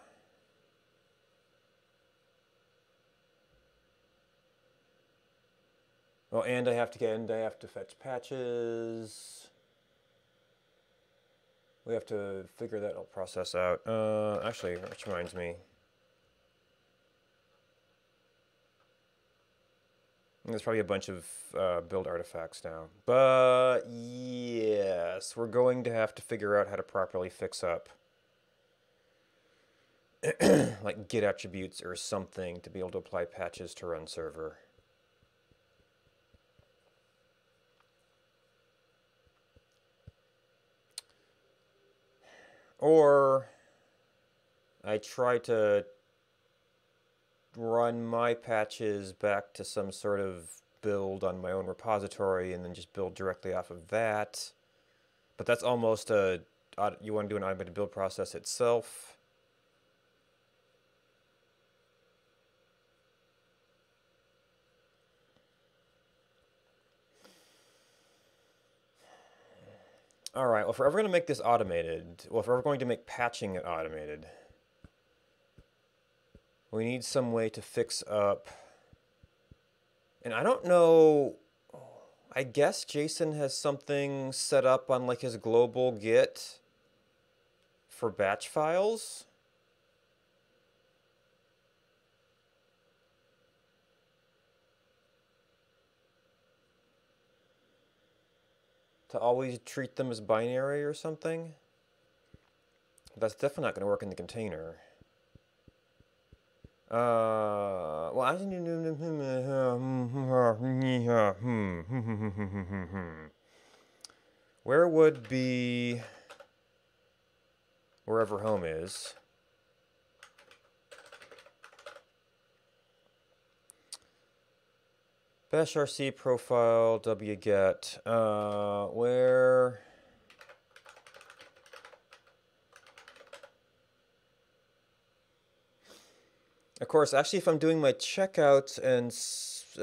Well, and I have to fetch patches. We have to figure that whole process out. Actually, which reminds me. There's probably a bunch of build artifacts now. But yes, we're going to have to figure out how to properly fix up like Git attributes or something to be able to apply patches to run server. Or I try to run my patches back to some sort of build on my own repository and then just build directly off of that. But that's almost you want to do an automated build process itself. All right, well, if we're ever going to make this automated, if we're ever going to make patching it automated, we need some way to fix up. And I don't know, I guess Jason has something set up on his global Git for batch files. To always treat them as binary or something. That's definitely not going to work in the container. Well, Where would be wherever home is? Bash RC profile wget. Where? Of course, actually, if I'm doing my checkouts and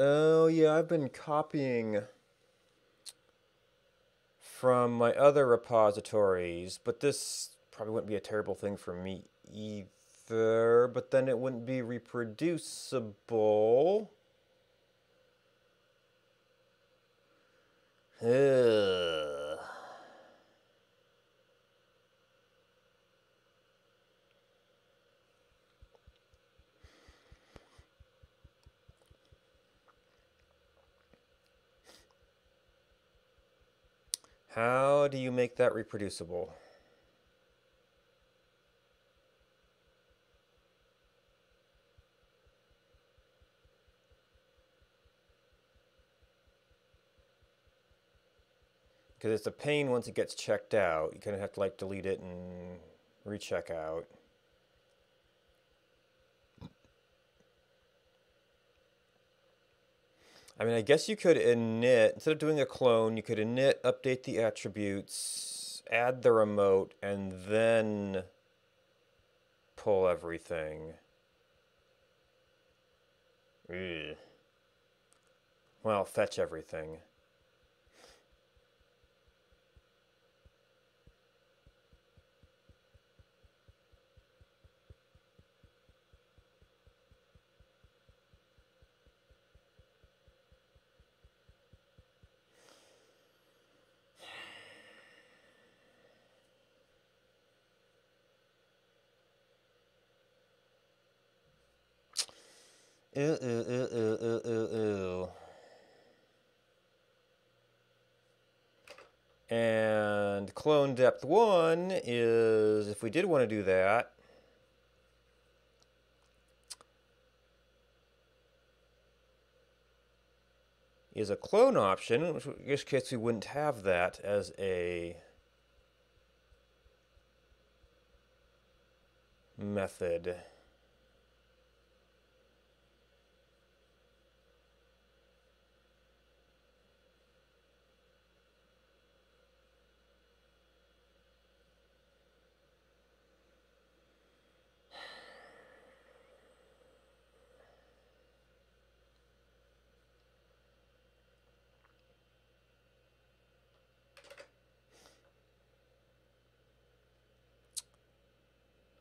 oh yeah, I've been copying from my other repositories, but this probably wouldn't be a terrible thing for me either. But then it wouldn't be reproducible. Ugh. How do you make that reproducible? Because it's a pain once it gets checked out. You kind of have to like delete it and recheck out. I mean, I guess you could init, instead of doing a clone, you could init, update the attributes, add the remote, and then pull everything. Ugh. Well, fetch everything. Ew, ew, ew, ew, ew, ew, ew. And clone depth 1 is, if we did want to do that, is a clone option, in which case we wouldn't have that as a method.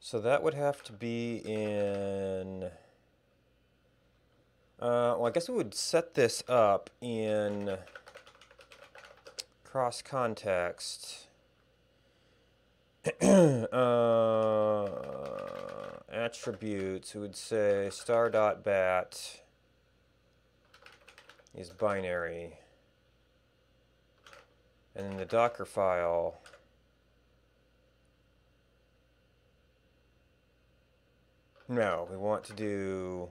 So that would have to be in, well, I guess we would set this up in cross context. Attributes, we would say star.bat is binary. And in the Docker file, no, we want to do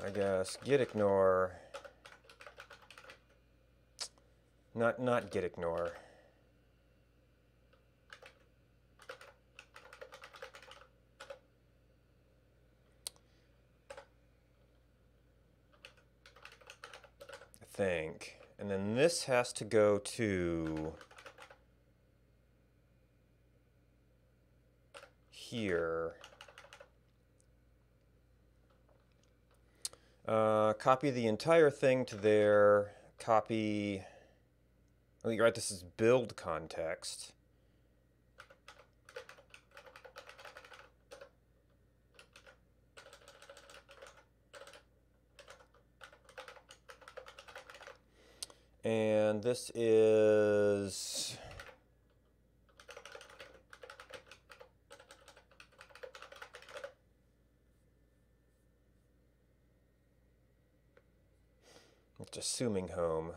I guess git ignore, not git ignore. I think. And then this has to go to here. Copy the entire thing to there. Copy. Oh, you're right. This is build context. And this is just assuming home.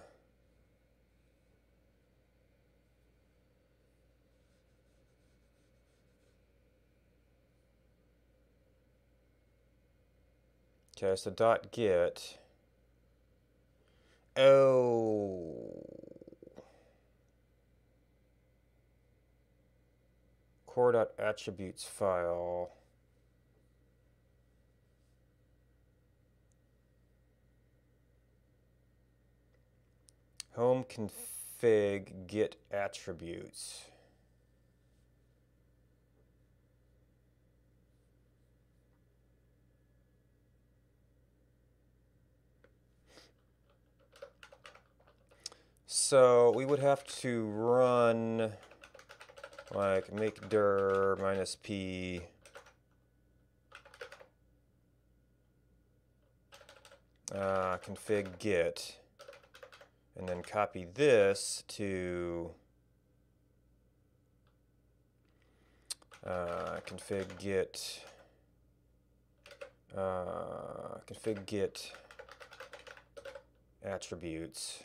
Okay, so dot get. Oh. Core.attributes file. Home config get attributes. So we would have to run like make dir -p config get, and then copy this to config get attributes.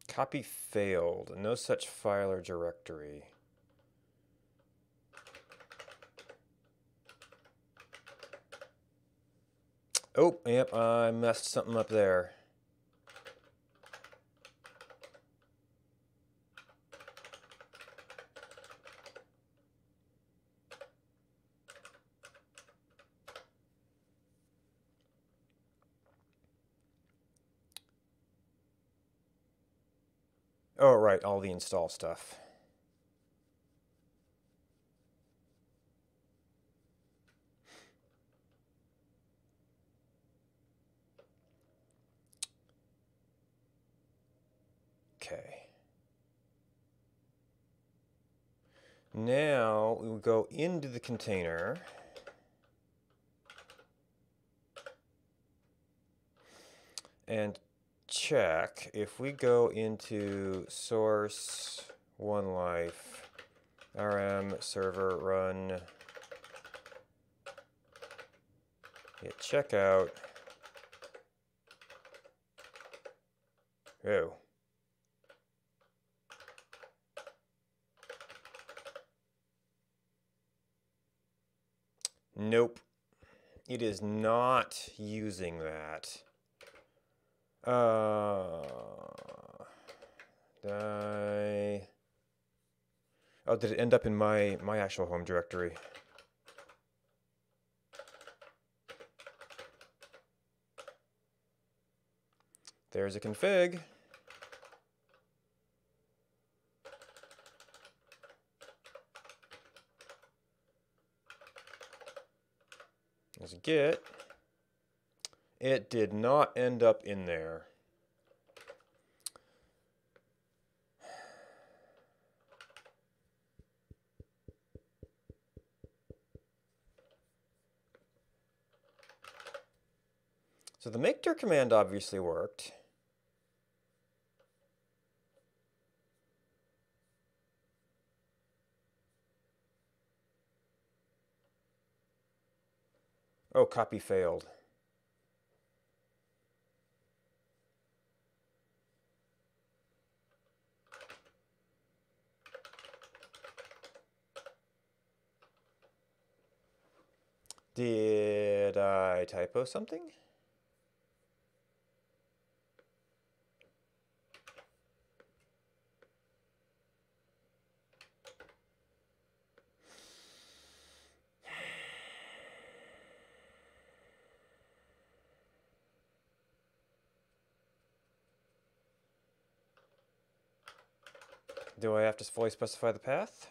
Copy failed. No such file or directory. Oh, yep, I messed something up there. Oh, right, all the install stuff. Okay. Now we will go into the container. And check if we go into source OneLife rm server run hit checkout. Oh. Nope. It is not using that. Oh, did it end up in my actual home directory? There's a config. There's a get. It did not end up in there. So the make dir command obviously worked. Oh, copy failed. Did I typo something? Do I have to fully specify the path?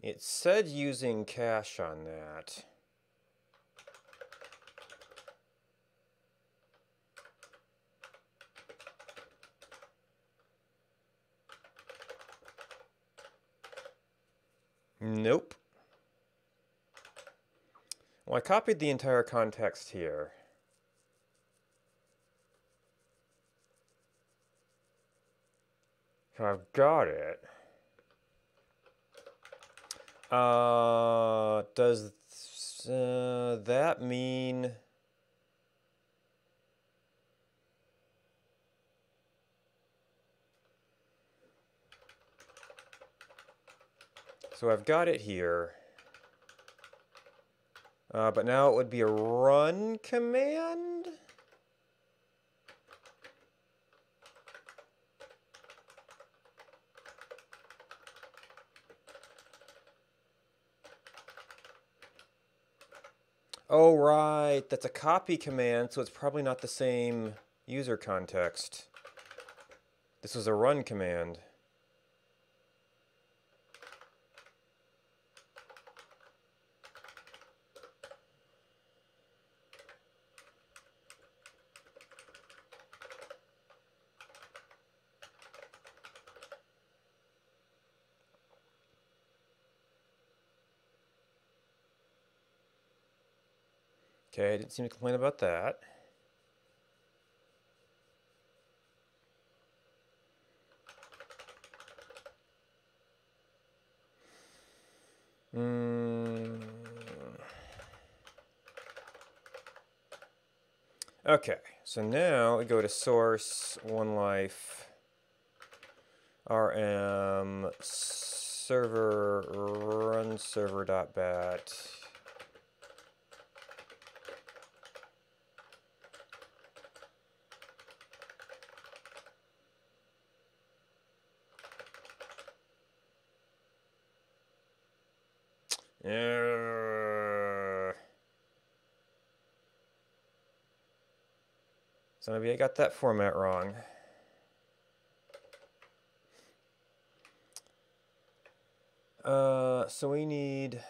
It said using cache on that. Nope. Well, I copied the entire context here. So I've got it. Does that mean... So I've got it here. But now it would be a run command? Oh, right. That's a copy command, so it's probably not the same user context. This was a run command. Okay, I didn't seem to complain about that. Okay, so now we go to source, one life, rm server run server.bat. So maybe I got that format wrong. So we need...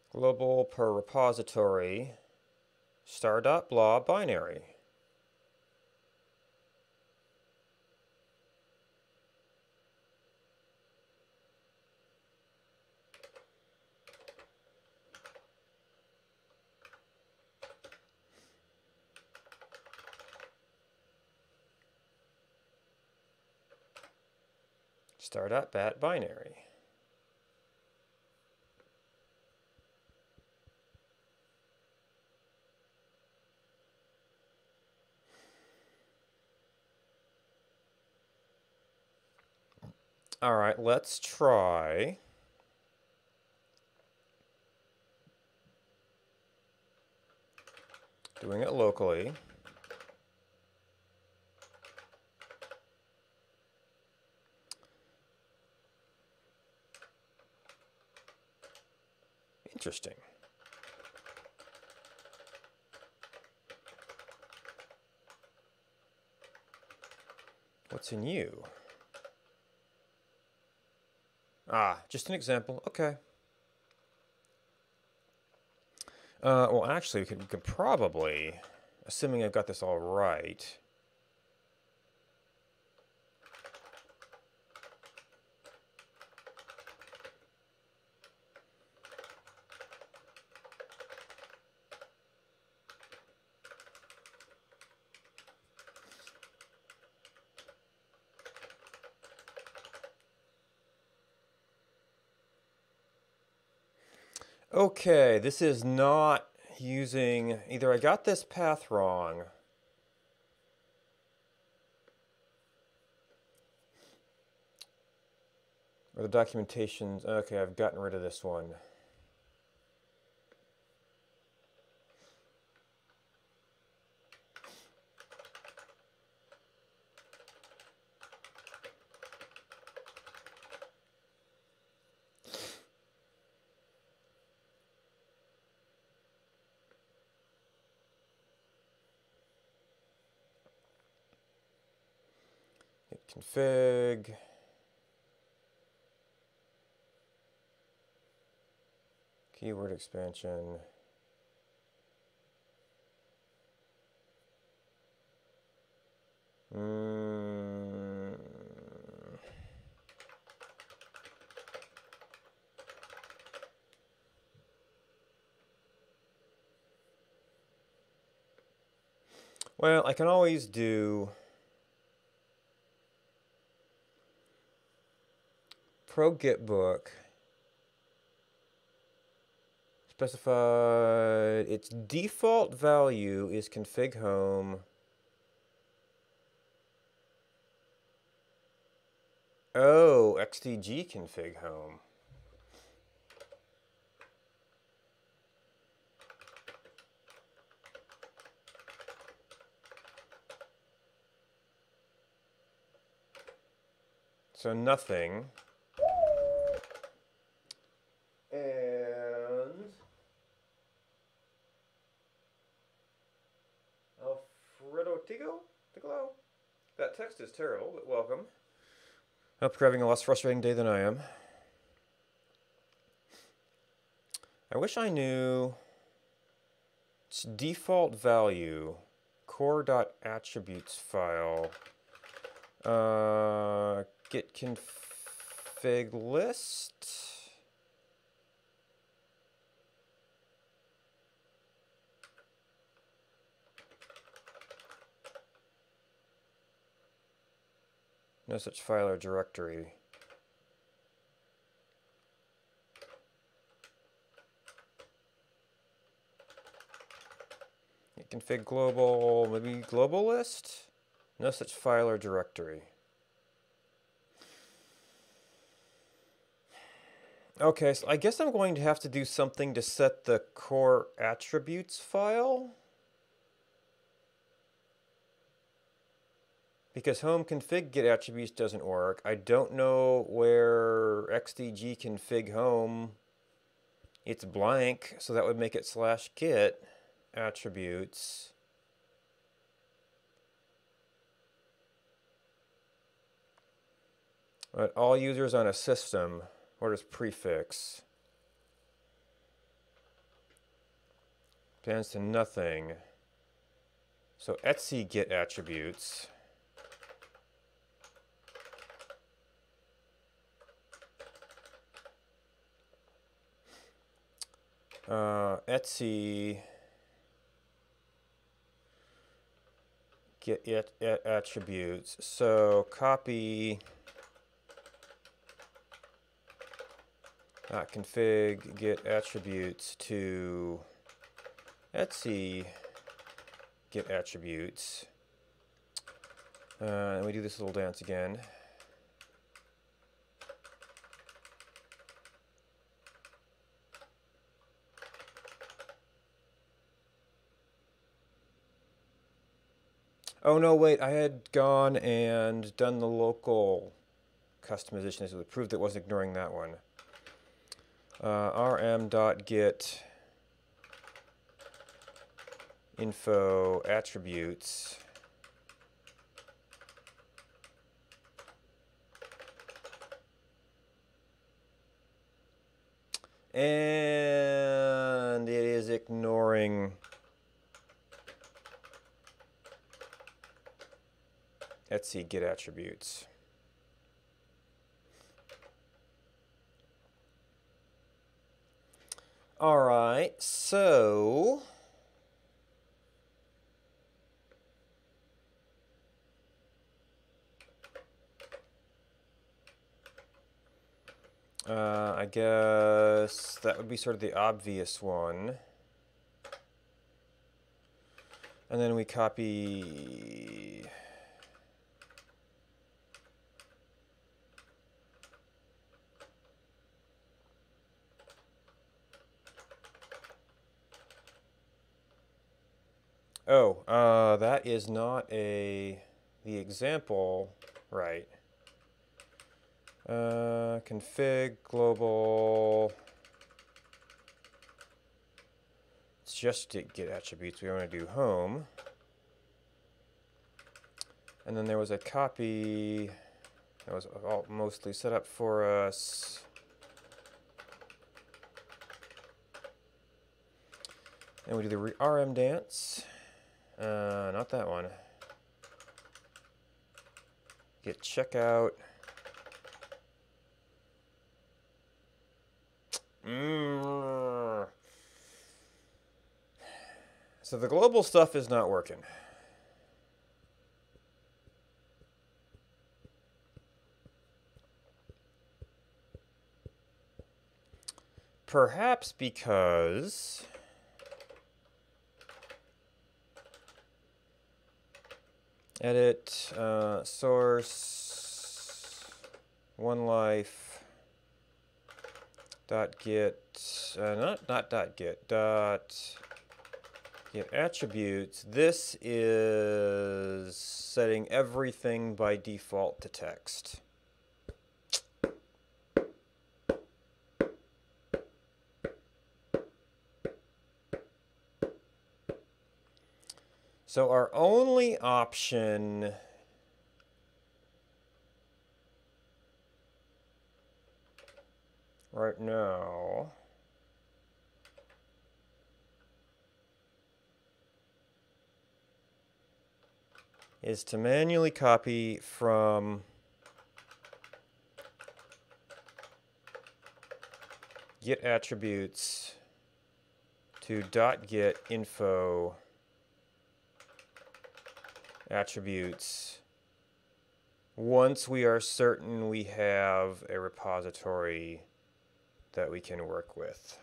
global per repository star.blah binary. Star.bat binary. All right, let's try doing it locally. Interesting. What's in you? Ah, just an example. Okay. Well, actually, we could probably, assuming I've got this all right. Okay, this is not using, either I got this path wrong, or the documentation's, okay, I've gotten rid of this one. config. Keyword expansion. Well, I can always do pro get book. Specify its default value is config home. Oh, XDG config home. So nothing. And Alfredo Tigolo? That text is terrible, but welcome. Hope you're having a less frustrating day than I am. I wish I knew its default value, core.attributes file. Git config list. No such file or directory. Git config global, maybe global list? No such file or directory. Okay, so I guess I'm going to have to do something to set the core attributes file. Because home config get attributes doesn't work. I don't know where xdg config home. It's blank, so that would make it /git attributes. But all users on a system, what is prefix? Stands to nothing. So etc get attributes. Etc get attributes. So copy config get attributes to etc get attributes. And we do this little dance again. Oh no, wait, I had gone and done the local customization, so it proved it wasn't ignoring that one. rm.get info attributes. And it is ignoring etc get attributes. All right, so I guess that would be sort of the obvious one. And then we copy that is not the example, right? Config global. It's just to get attributes. We want to do home. And then there was a copy that was all mostly set up for us. And we do the RM dance. Not that one. Get checkout. So the global stuff is not working. Perhaps because edit source one life dot get not dot get attributes. This is setting everything by default to text. So our only option right now is to manually copy from get attributes to .get info attributes once we are certain we have a repository that we can work with.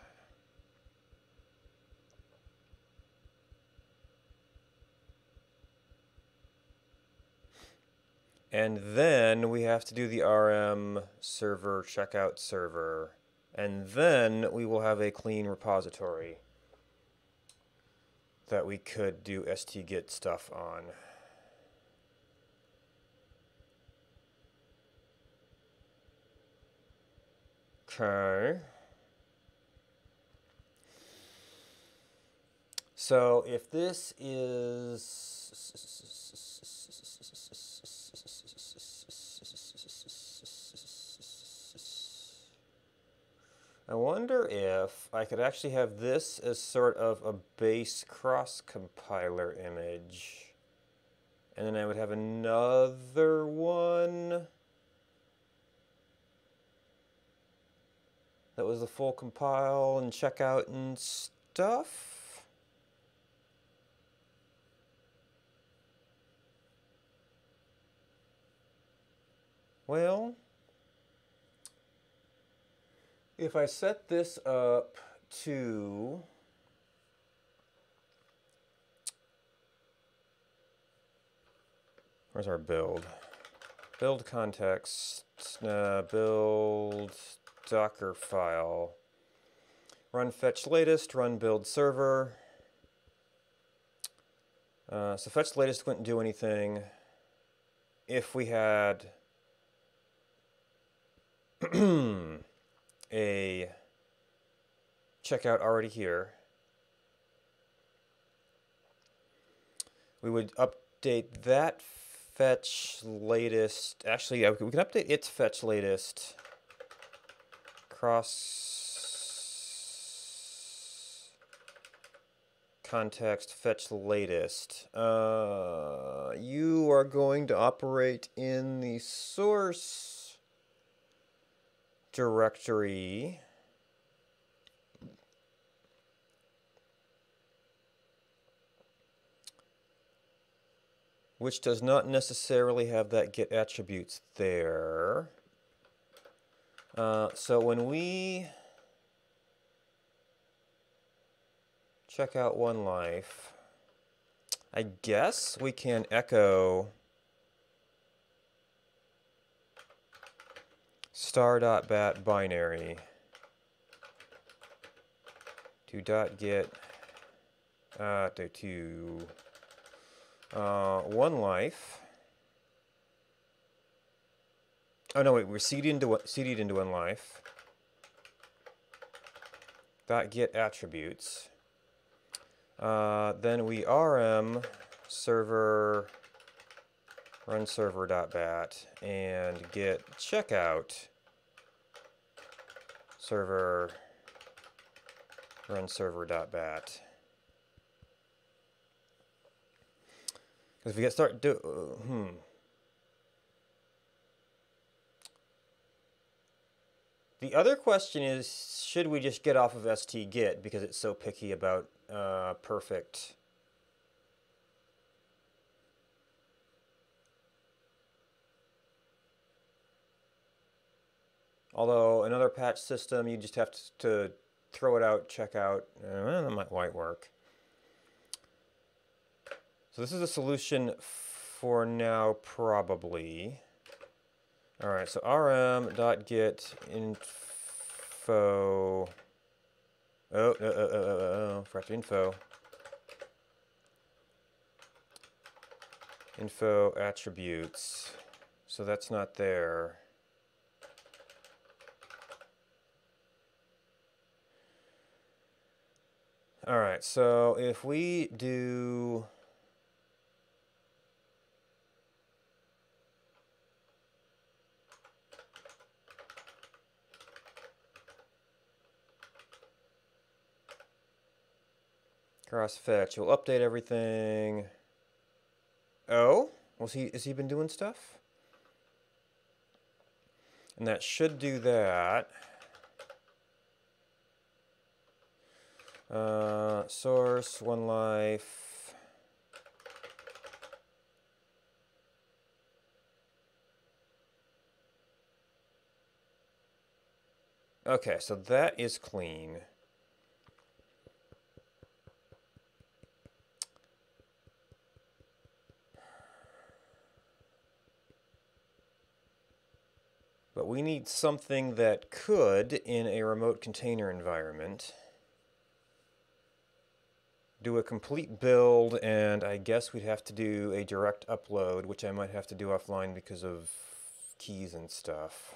And then we have to do the RM server, checkout server, and then we will have a clean repository that we could do stgit stuff on. Okay. So if this is I wonder if I could actually have this as sort of a base cross-compiler image. And then I would have another one that was the full compile and checkout and stuff. Well, if I set this up to where's our build? Build context, build Docker file, run fetch latest, run build server. So fetch latest wouldn't do anything if we had a checkout already here. We would update that fetch latest. Actually, yeah, we can update its fetch latest. Cross context fetch latest. You are going to operate in the source directory. Which does not necessarily have that get attributes there. So when we check out one life, I guess we can echo star.bat binary to .get to one life. Oh no, wait, we're seeded into one life. .get attributes. Then we RM server run server.bat and git checkout server run server.bat. Because if we get start The other question is, should we just get off of stgit because it's so picky about perfect? Although another patch system, you just have to throw it out, check out. That might work. So this is a solution for now, probably. All right, so rm.get info. Forgot info. Info attributes. So that's not there. All right, so if we do cross fetch, we'll update everything. Oh, has he been doing stuff? And that should do that. Source, one life. Okay, so that is clean. But we need something that could, in a remote container environment, do a complete build, and I guess we'd have to do a direct upload, which I might have to do offline because of keys and stuff.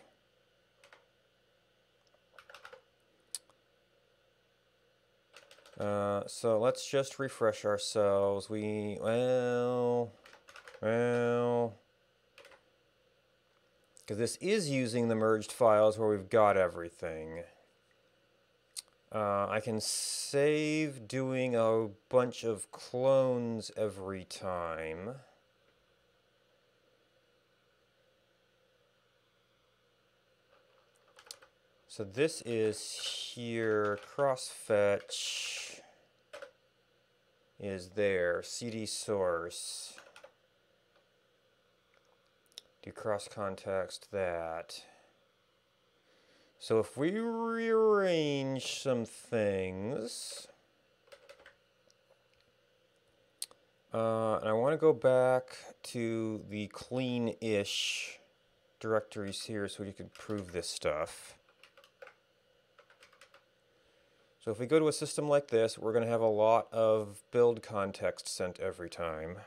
So let's just refresh ourselves. Well, because this is using the merged files where we've got everything. I can save doing a bunch of clones every time. So this is here, crossfetch is there, cd source, do cross context that. So if we rearrange some things, and I want to go back to the clean-ish directories here so we could prove this stuff. So if we go to a system like this, we're going to have a lot of build context sent every time.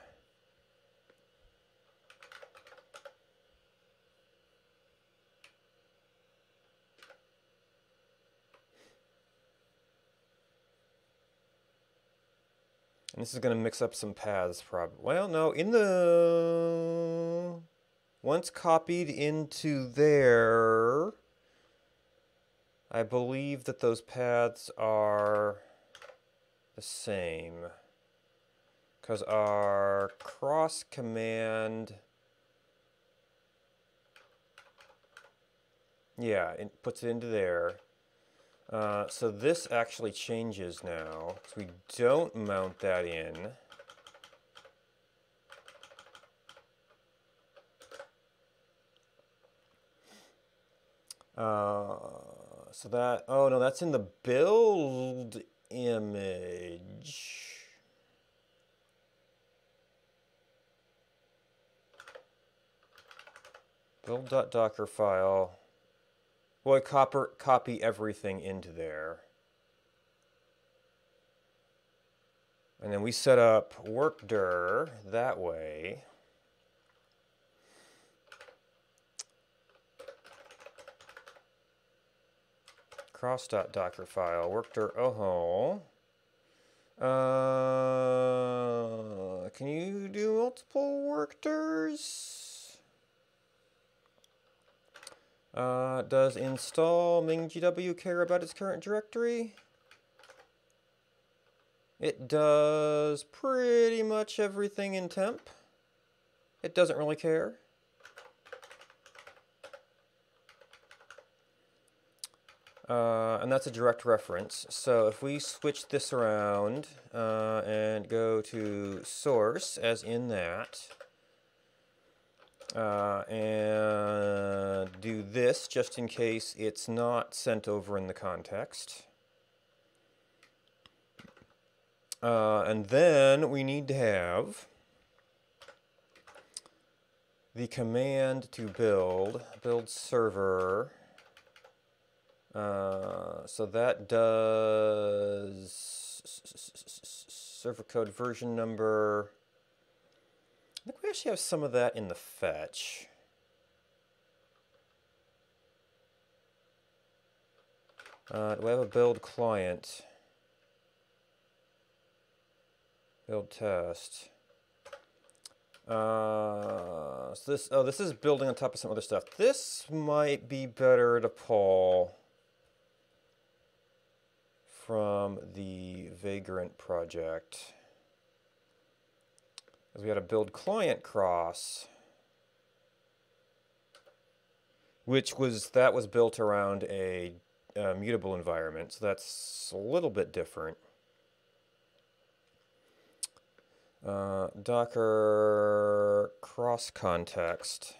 And this is going to mix up some paths probably. Well, no, once copied into there, I believe that those paths are the same, because our cross command, yeah, it puts it into there. So this actually changes now, because we don't mount that in. So that, oh no, that's in the build image. Build.docker file. Well, copy everything into there. And then we set up workdir that way. Cross.docker file, workdir can you do multiple workers? Does install MingGW care about its current directory? It does pretty much everything in temp. It doesn't really care. And that's a direct reference. So if we switch this around and go to source, as in that, and do this just in case it's not sent over in the context. And then we need to have the command to build server. So that does server code version number. I think we actually have some of that in the fetch. Do we have a build client? Build test. So this is building on top of some other stuff. This might be better to pull from the Vagrant project. Because we got a build client cross, which was built around a mutable environment, so that's a little bit different. Docker cross context.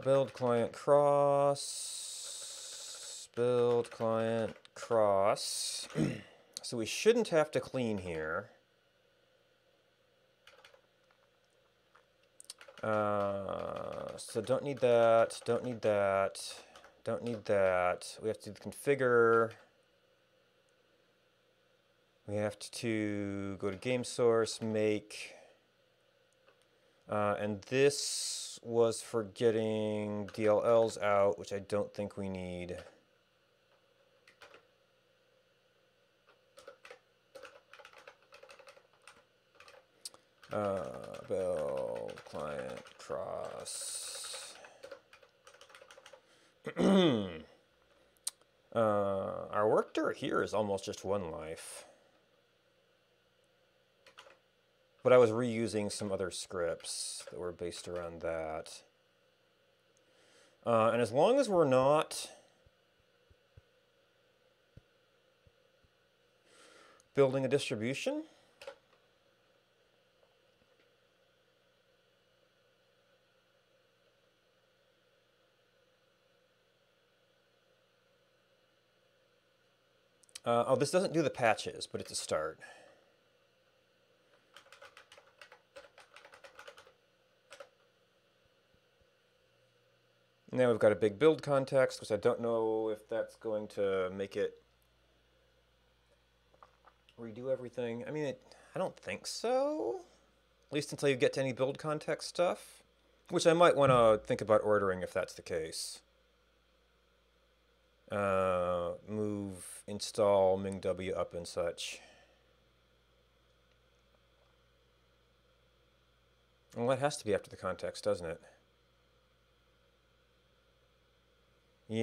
Build client cross. Build client cross. So we shouldn't have to clean here. So don't need that, don't need that, don't need that. We have to do the configure. We have to go to game source, make, and this was for getting DLLs out, which I don't think we need. Build client cross. Our work dirt here is almost just one life. But I was reusing some other scripts that were based around that. And as long as we're not building a distribution, oh, this doesn't do the patches, but it's a start. Now we've got a big build context, which I don't know if that's going to make it redo everything. I mean, I don't think so. At least until you get to any build context stuff, which I might want to think about ordering if that's the case. Move, install MingW up and such. Well, that has to be after the context, doesn't it? Yeah.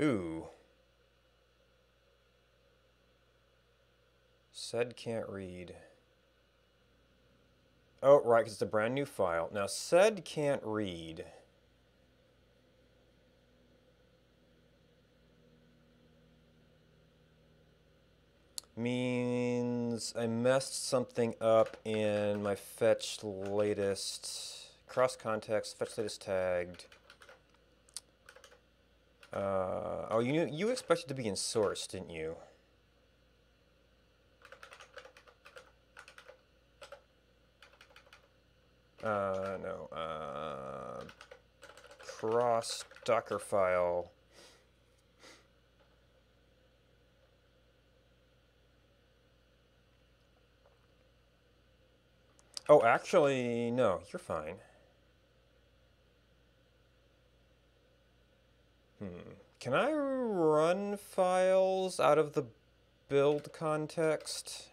Ooh. Sed can't read. Oh, right, because it's a brand new file. Now, sed can't read. Means I messed something up in my fetch latest cross context, fetch latest tagged. Oh, you expected to be in source, didn't you? No. Cross Docker file. Oh, actually, no, you're fine. Can I run files out of the build context?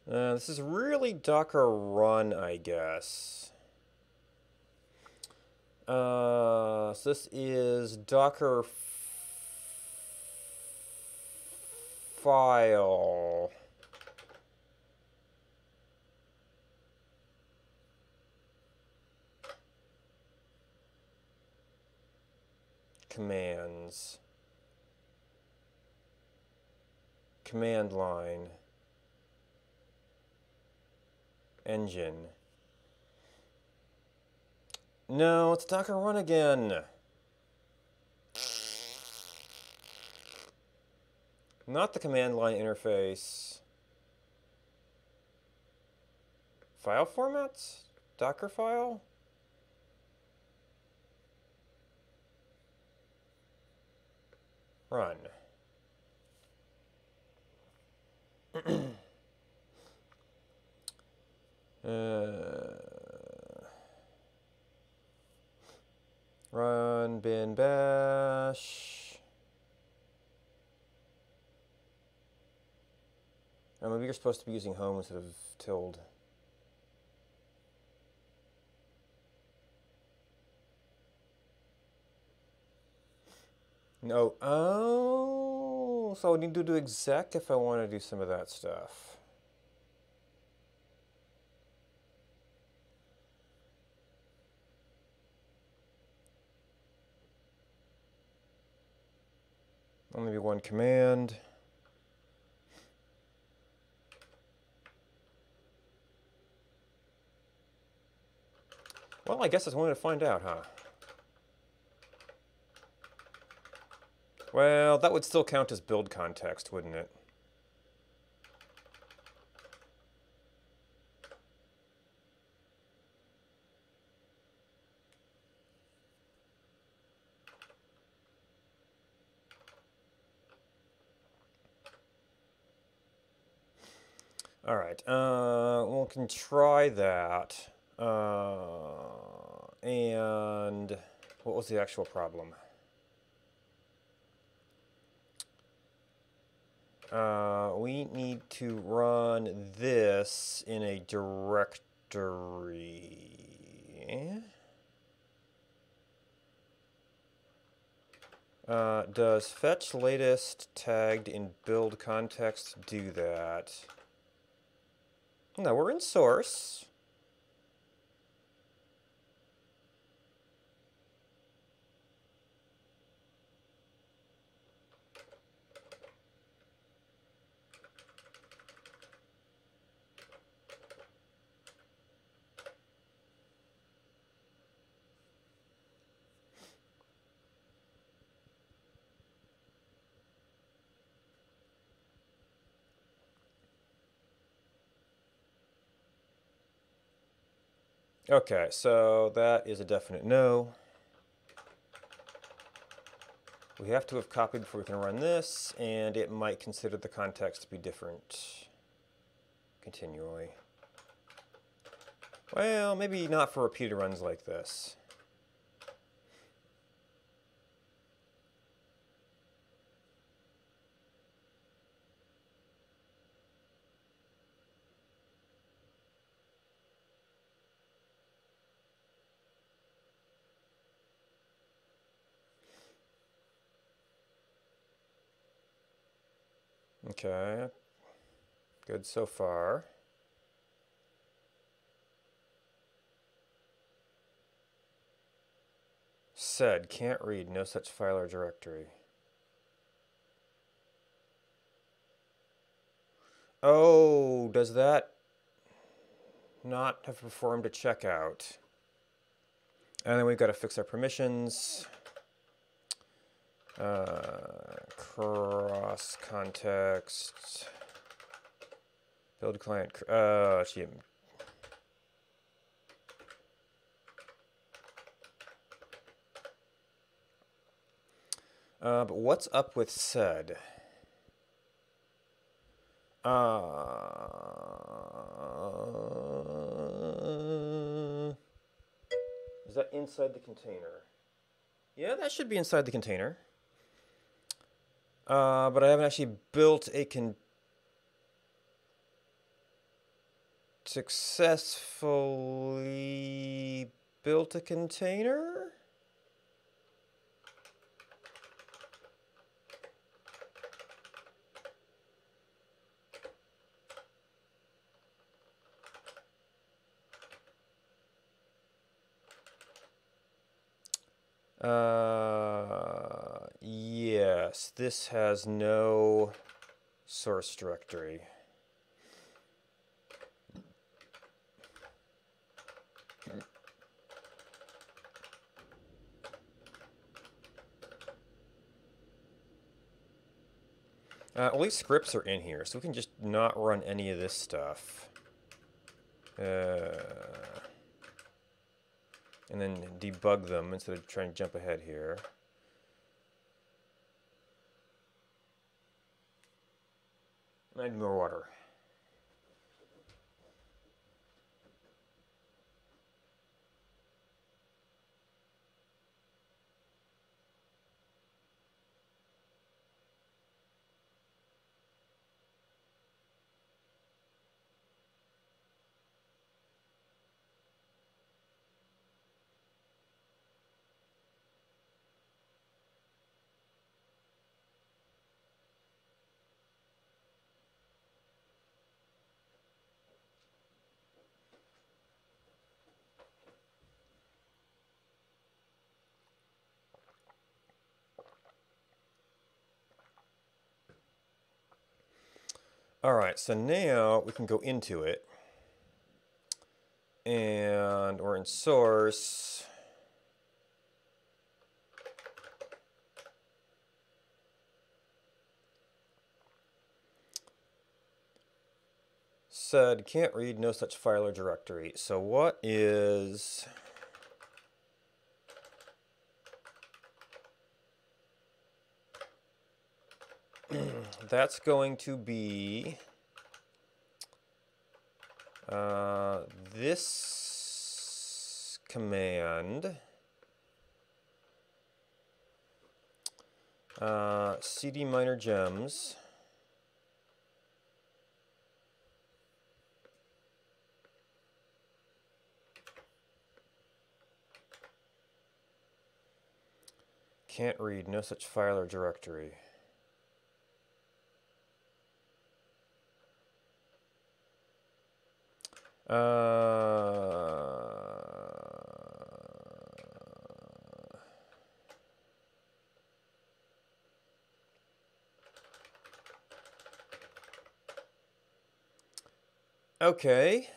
This is really Docker run, I guess. So this is Docker file. Commands. Command line. Engine. No, it's Docker run again. Not the command line interface. File formats? Docker file? Run. Run bin bash. Oh, maybe you're supposed to be using home instead of tilde. No. Oh, so I need to do exec if I want to do some of that stuff. Well, maybe one command. Well, I guess that's one way to find out, huh? Well, that would still count as build context, wouldn't it? All right, we can try that. And what was the actual problem? We need to run this in a directory. Does fetch latest tagged in build context do that? No, we're in source. Okay, so that is a definite no. We have to have copied before we can run this, and it might consider the context to be different continually. Well, maybe not for repeated runs like this. Okay, good so far. Said, can't read, no such file or directory. Oh, does that not have performed a checkout? And then we've got to fix our permissions. Cross context. Build client. Gee. But what's up with sed? Is that inside the container? Yeah, that should be inside the container. But I haven't actually built a successfully built a container? Yes, this has no source directory. All these scripts are in here, so we can just not run any of this stuff. And then debug them instead of trying to jump ahead here. I need more water. All right, so now we can go into it. And we're in source. Said can't read no such file or directory. So what is... That's going to be this command, cd minor gems, can't read no such file or directory. Okay.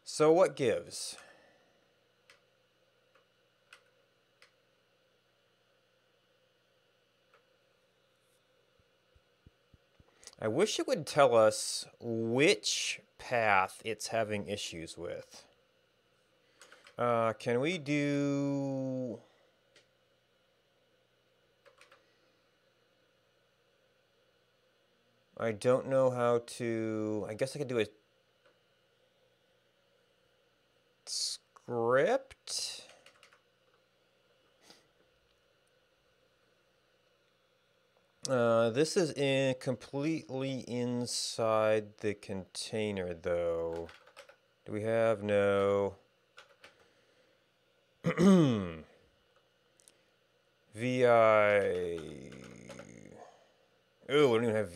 So what gives? I wish it would tell us which path it's having issues with. Can we do... I don't know how to... I guess I could do a script. This is completely inside the container, though. Do we have no... VI... Oh, we don't even have...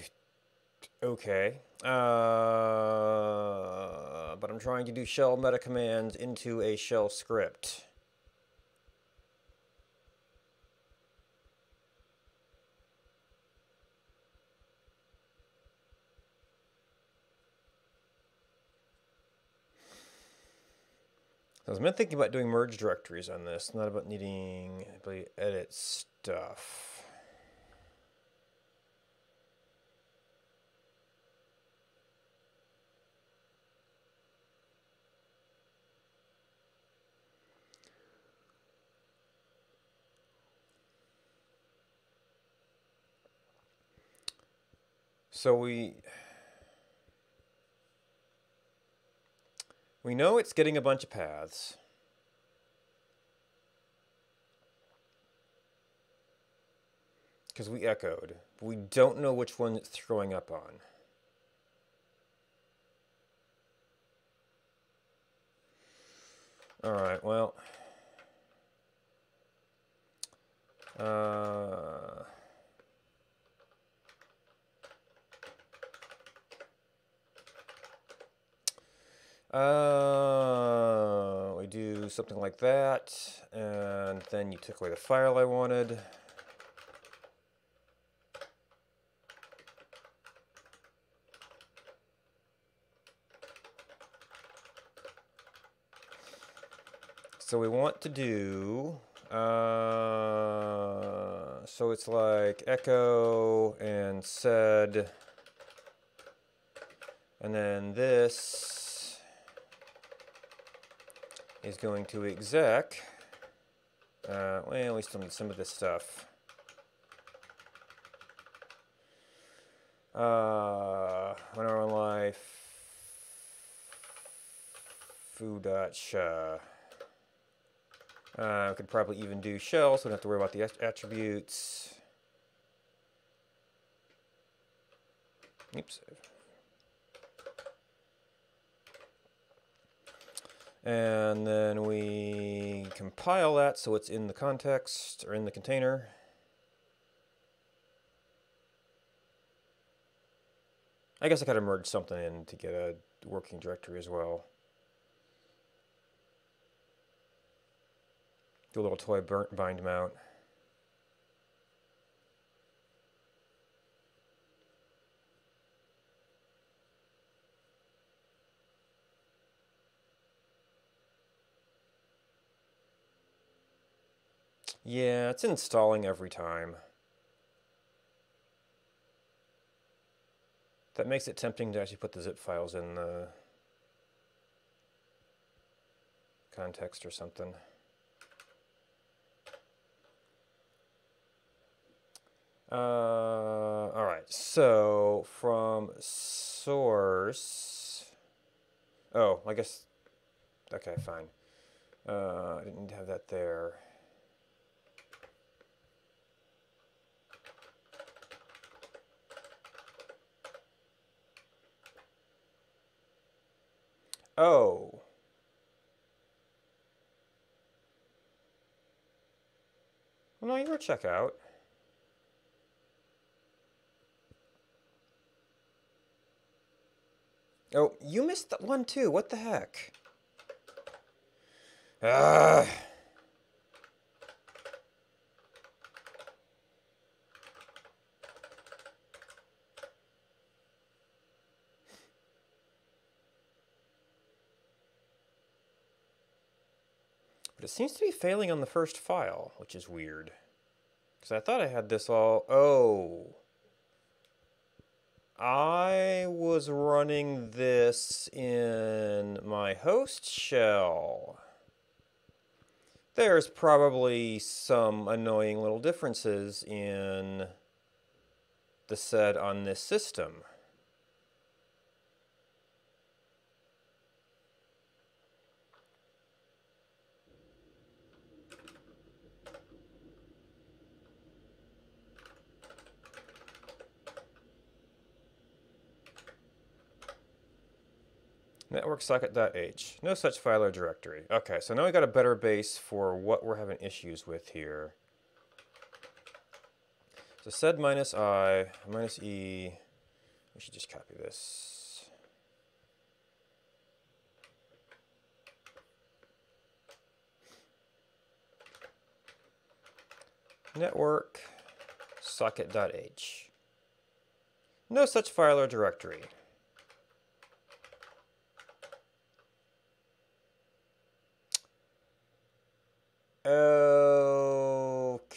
Okay. But I'm trying to do shell meta commands into a shell script. I've been thinking about doing merge directories on this, not about needing ability to edit stuff. So we know it's getting a bunch of paths. Because we echoed. But we don't know which one it's throwing up on. Alright, well. We do something like that, and then you took away the file I wanted. So we want to do, so it's like echo and sed, and then this is going to exec. Well, we still need some of this stuff. When our own life, foo.sha. We could probably even do shell, so we don't have to worry about the attributes. Oops. And then we compile that so it's in the context, or in the container. I guess I gotta merge something in to get a working directory as well. Do a little toy bind mount. Yeah, it's installing every time. That makes it tempting to actually put the zip files in the context or something. All right, so from source, oh, I guess, okay, fine. I didn't have that there. Oh. Well, no, you're a checkout. Oh, you missed that one too. What the heck? Ah. But it seems to be failing on the first file, which is weird. Because I thought I had this all... Oh. I was running this in my host shell. There's probably some annoying little differences in the sed on this system. Network socket.h. No such file or directory. Okay, so now we got a better base for what we're having issues with here. So sed minus I minus e. We should just copy this. Network socket.h. No such file or directory. Okay.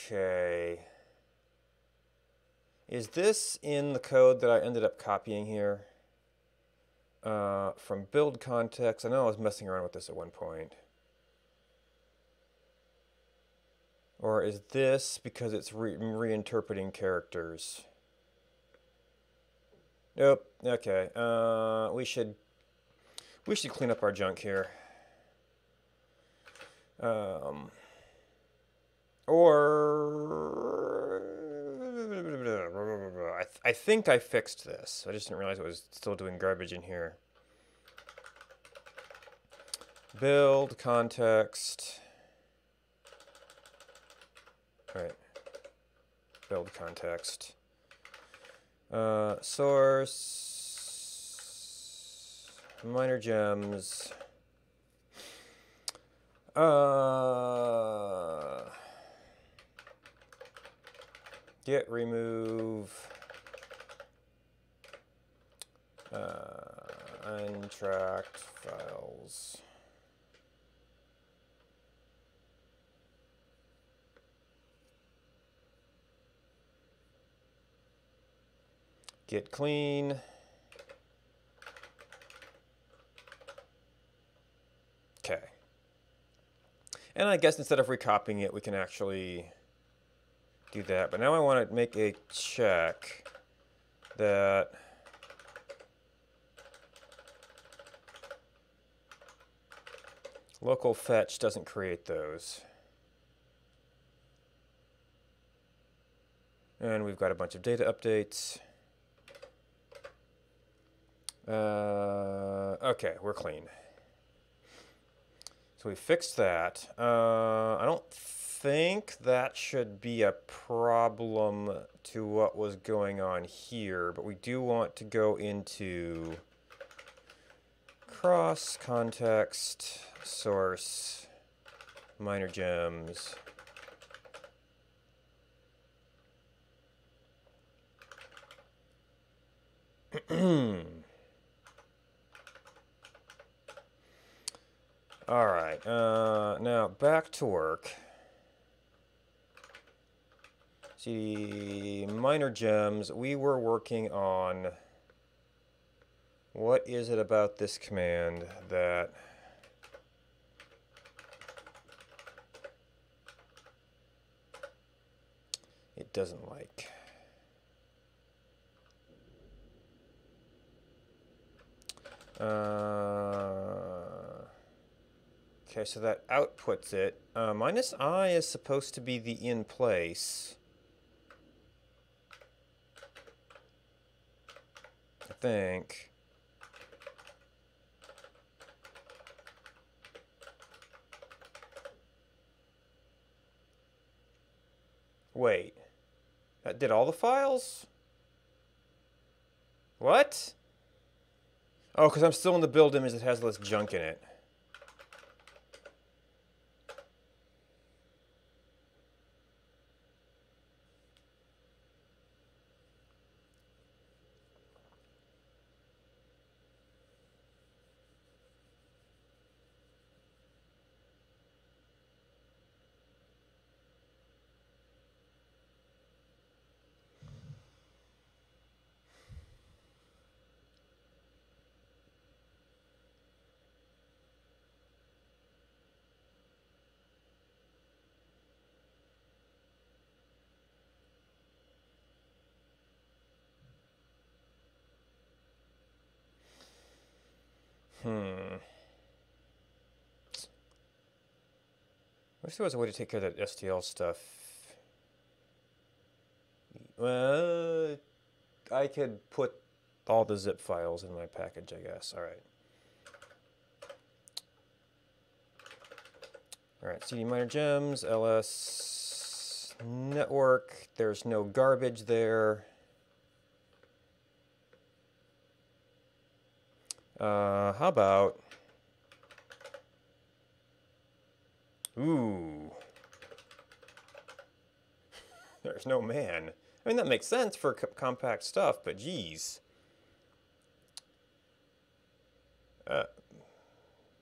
Is this in the code that I ended up copying here? From build context. I know I was messing around with this at one point. Or is this because it's reinterpreting characters? Nope. Okay. We should clean up our junk here. Or I think I fixed this. I just didn't realize it was still doing garbage in here. Build context. All right. Build context. Source. Minor gems. Get remove. Untracked files. Get clean. Okay. And I guess instead of recopying it, we can actually do that. But now I want to make a check that local fetch doesn't create those. And we've got a bunch of data updates. Okay, we're clean. So we fixed that. I don't think that should be a problem to what was going on here, but we do want to go into cross context source minor gems. All right, now back to work. See, minor gems, we were working on, what is it about this command that it doesn't like? Okay, so that outputs it. Minus I is supposed to be the in place. I think. Wait. That did all the files? What? Oh, because I'm still in the build image that has less junk in it. I wish there was a way to take care of that STL stuff. Well, I could put all the zip files in my package, I guess. All right. All right, CD minor gems, LS network. There's no garbage there. How about... Ooh. There's no man. I mean, that makes sense for compact stuff, but geez.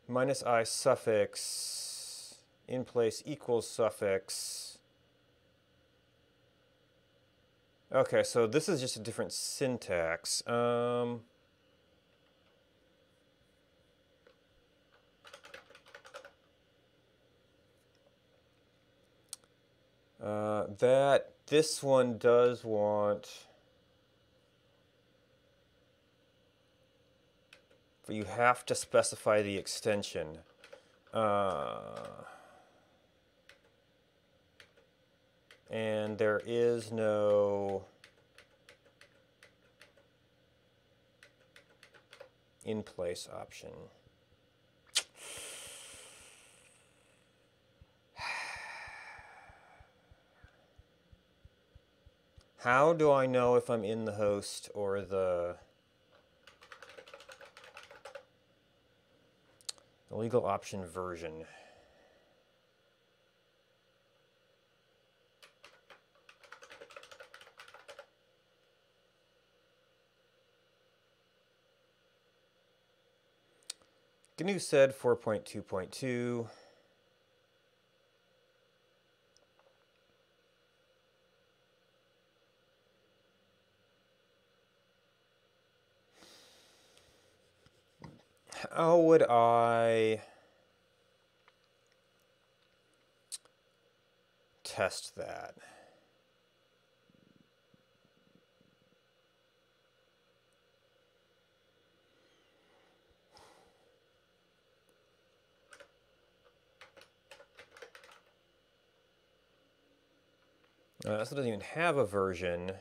Minus I suffix in place equals suffix. Okay, so this is just a different syntax. That this one does want, but you have to specify the extension. And there is no in place option. How do I know if I'm in the host or the legal option version? GNU said 4.2.2. How would I test that? This doesn't even have a version.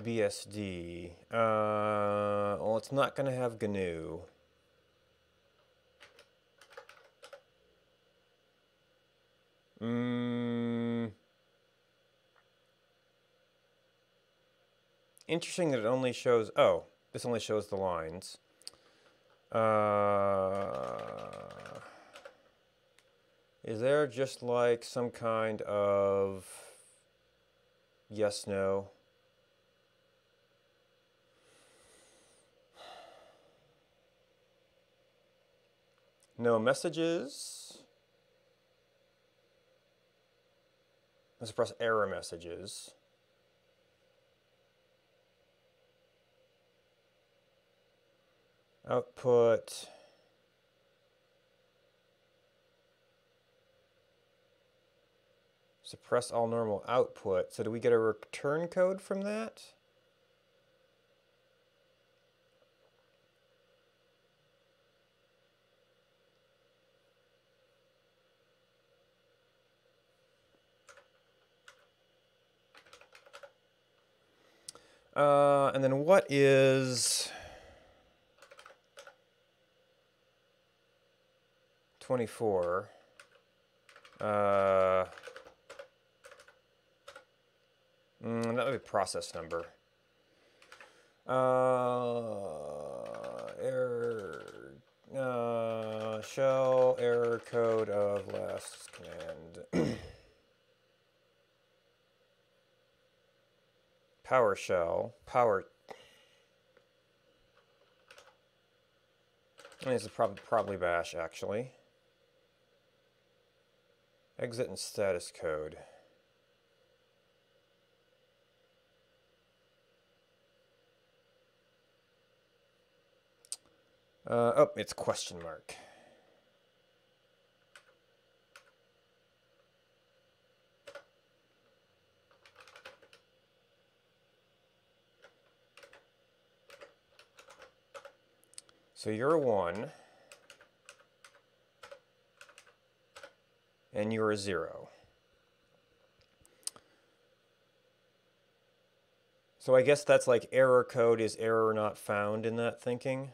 BSD. Well, it's not going to have GNU. Interesting that it only shows, oh, this only shows the lines. Is there just like some kind of yes, no? No messages. Let's press error messages. Output. Suppress all normal output. So do we get a return code from that? And then what is 24? That would be process number. Error. Shell error code of last command. PowerShell. Power. This is probably bash, actually. Exit and status code. Oh, it's question mark. So you're a 1, and you're a 0. So I guess that's like error code is error not found in that thinking.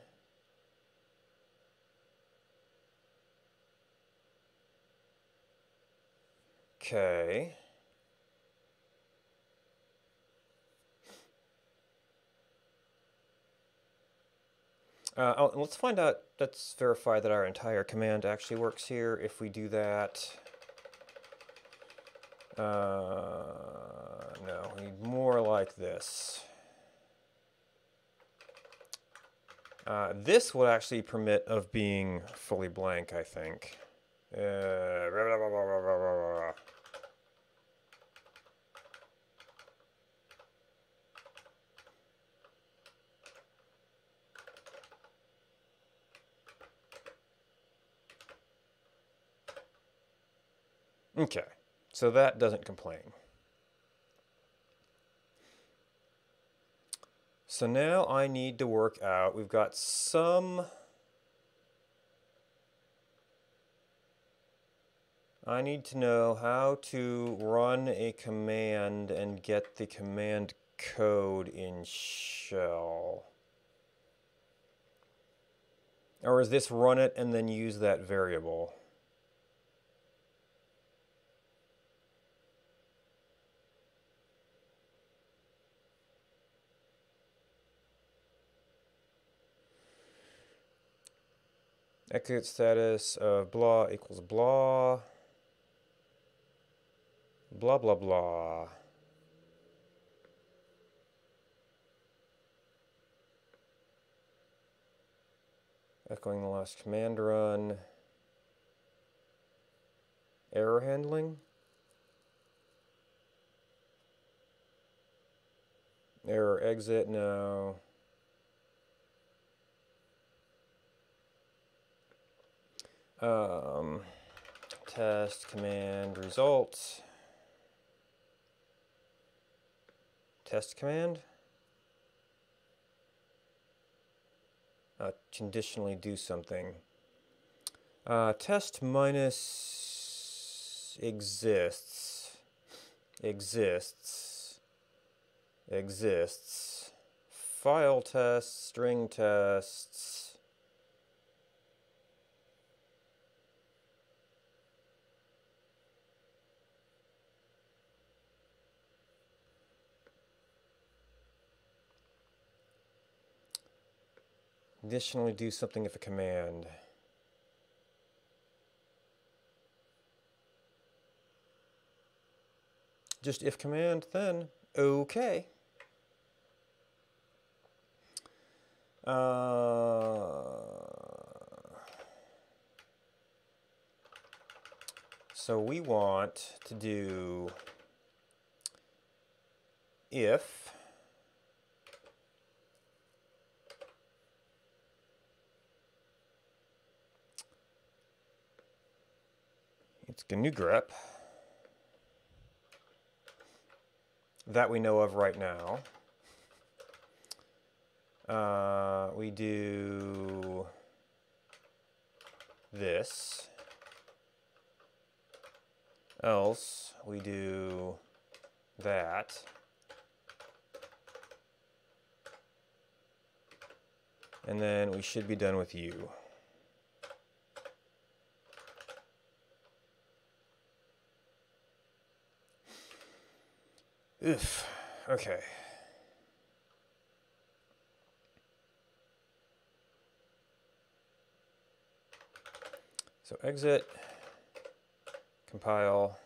Okay. Let's find out, let's verify that our entire command actually works here. If we do that, no, we need more like this. This will actually permit of being fully blank, I think. Okay, so that doesn't complain. So now I need to work out, we've got some, I need to know how to run a command and get the command code in shell. Or is this run it and then use that variable? Execute status of blah equals blah. Blah, blah, blah. Echoing the last command run. Error handling. Error exit, no. Test command results. Test command. Conditionally do something. Test minus exists. Exists. File tests, string tests. Additionally, do something if a command. Just if command, then okay. So we want to do if it's GNU grep that we know of right now. We do this, else we do that, and then we should be done with you. Oof, okay. So exit, compile.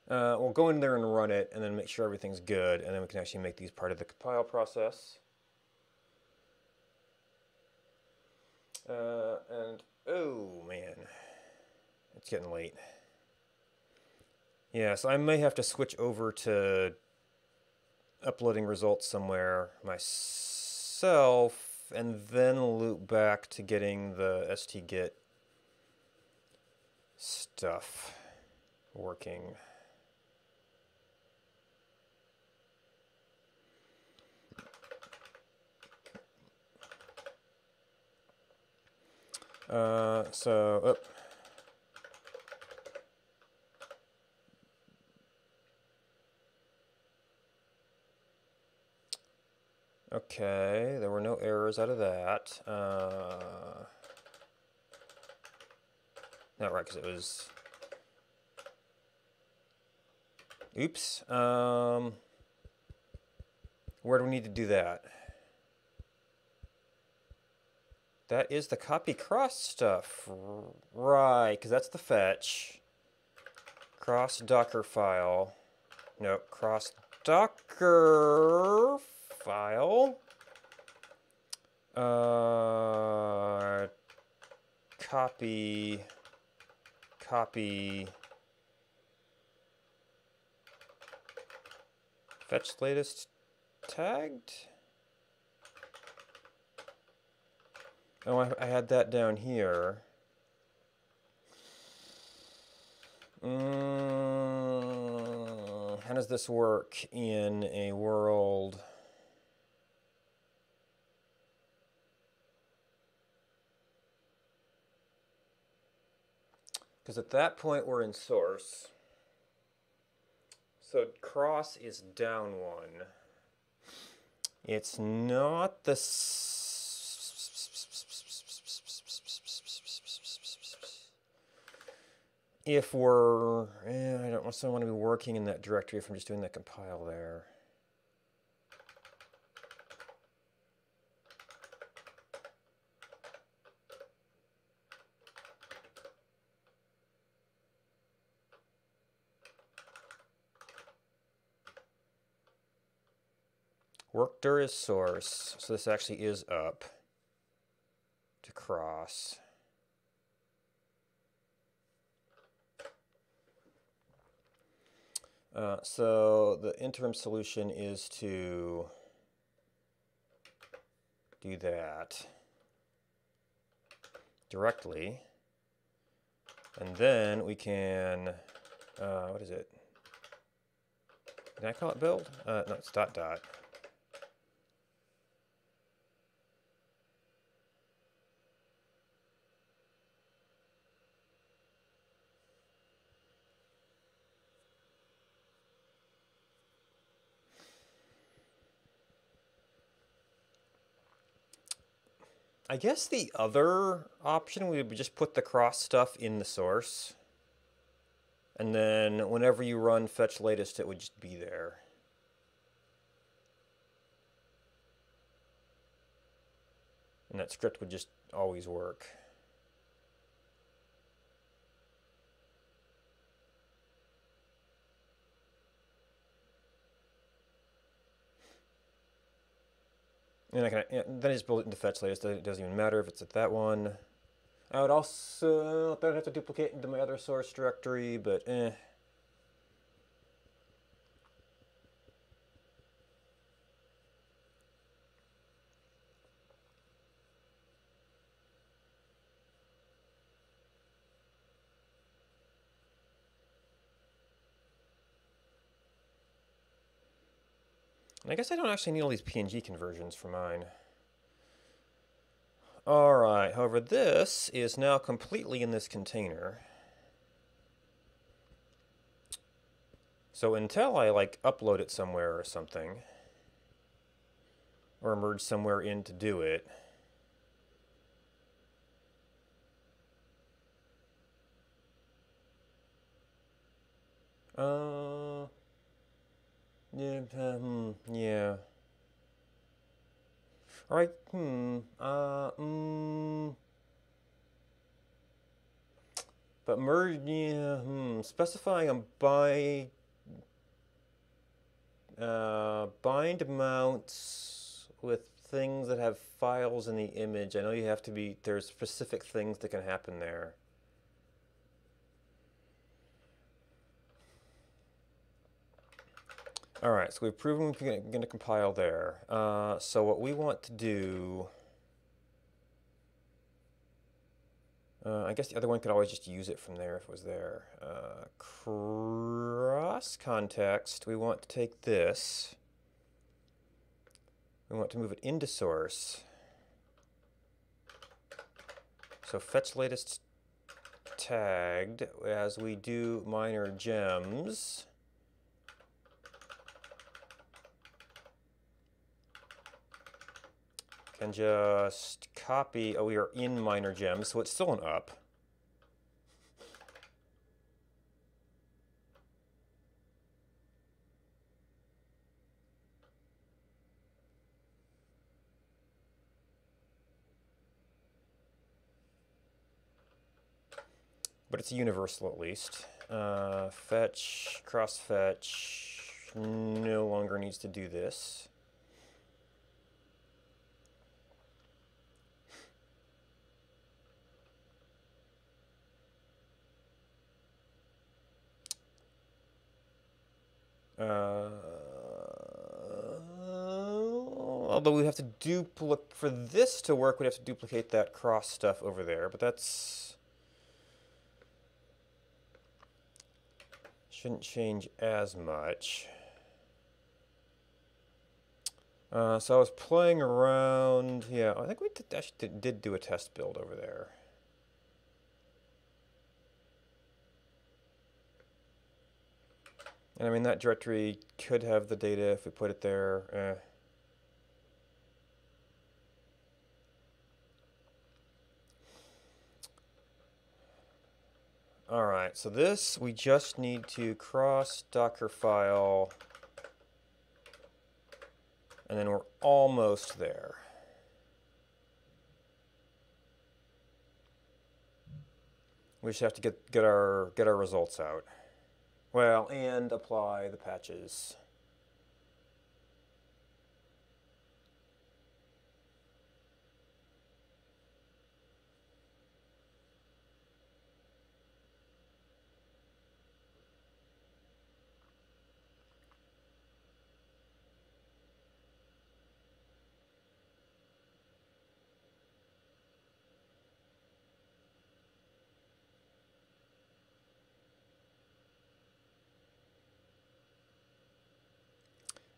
We'll go in there and run it and then make sure everything's good, and then we can actually make these part of the compile process. And oh man, it's getting late. Yeah, so I may have to switch over to uploading results somewhere myself and then loop back to getting the stgit stuff working. Okay, there were no errors out of that. Not right, because it was... Oops. Where do we need to do that? That is the copy cross stuff. Right, because that's the fetch. Cross Docker file. No, cross Docker file. Copy, fetch latest tagged. Oh, I had that down here. How does this work in a world? Because at that point we're in source. So cross is down one. It's not the... If we're... I don't necessarily want to be working in that directory if I'm just doing that compile there. Workdir is source, so this actually is up to cross. So the interim solution is to do that directly, and then we can, what is it? Can I call it build? No, it's dot dot. I guess the other option would be just put the cross stuff in the source. And then whenever you run fetch latest, it would just be there. And that script would just always work. And then I just build it into fetch latest. It doesn't even matter if it's at that one. I would also then have to duplicate into my other source directory, but eh. I guess I don't actually need all these PNG conversions for mine. Alright, however, this is now completely in this container. So until I like upload it somewhere or something, or merge somewhere in to do it, yeah. All right, but merge, yeah, specifying a bind mounts with things that have files in the image. I know you have to be, there's specific things that can happen there. All right, so we've proven we're going to compile there. So what we want to do, I guess the other one could always just use it from there if it was there. Cross context, we want to take this. We want to move it into source. So fetch latest tagged as we do minor gems. And just copy, we are in minor gems, so it's still an up. But it's a universal at least. Fetch, cross fetch, no longer needs to do this. Although we have to duplicate, for this to work, we'd have to duplicate that cross stuff over there, but that's... shouldn't change as much. So I was playing around, yeah, I think we actually did do a test build over there. And I mean, that directory could have the data if we put it there. All right, so this, we just need to cross Docker file, and then we're almost there. We just have to get our results out. Well, and apply the patches.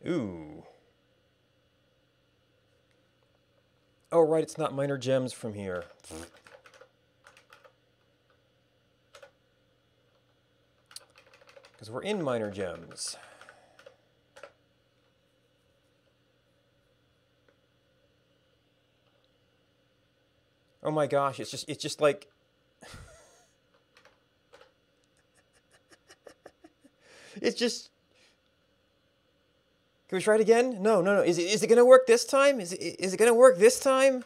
Ooh. Oh, right, it's not minor gems from here. Because we're in minor gems. Oh my gosh, it's just like... it's just... Can we try it again? No. Is it gonna work this time? Is it gonna work this time?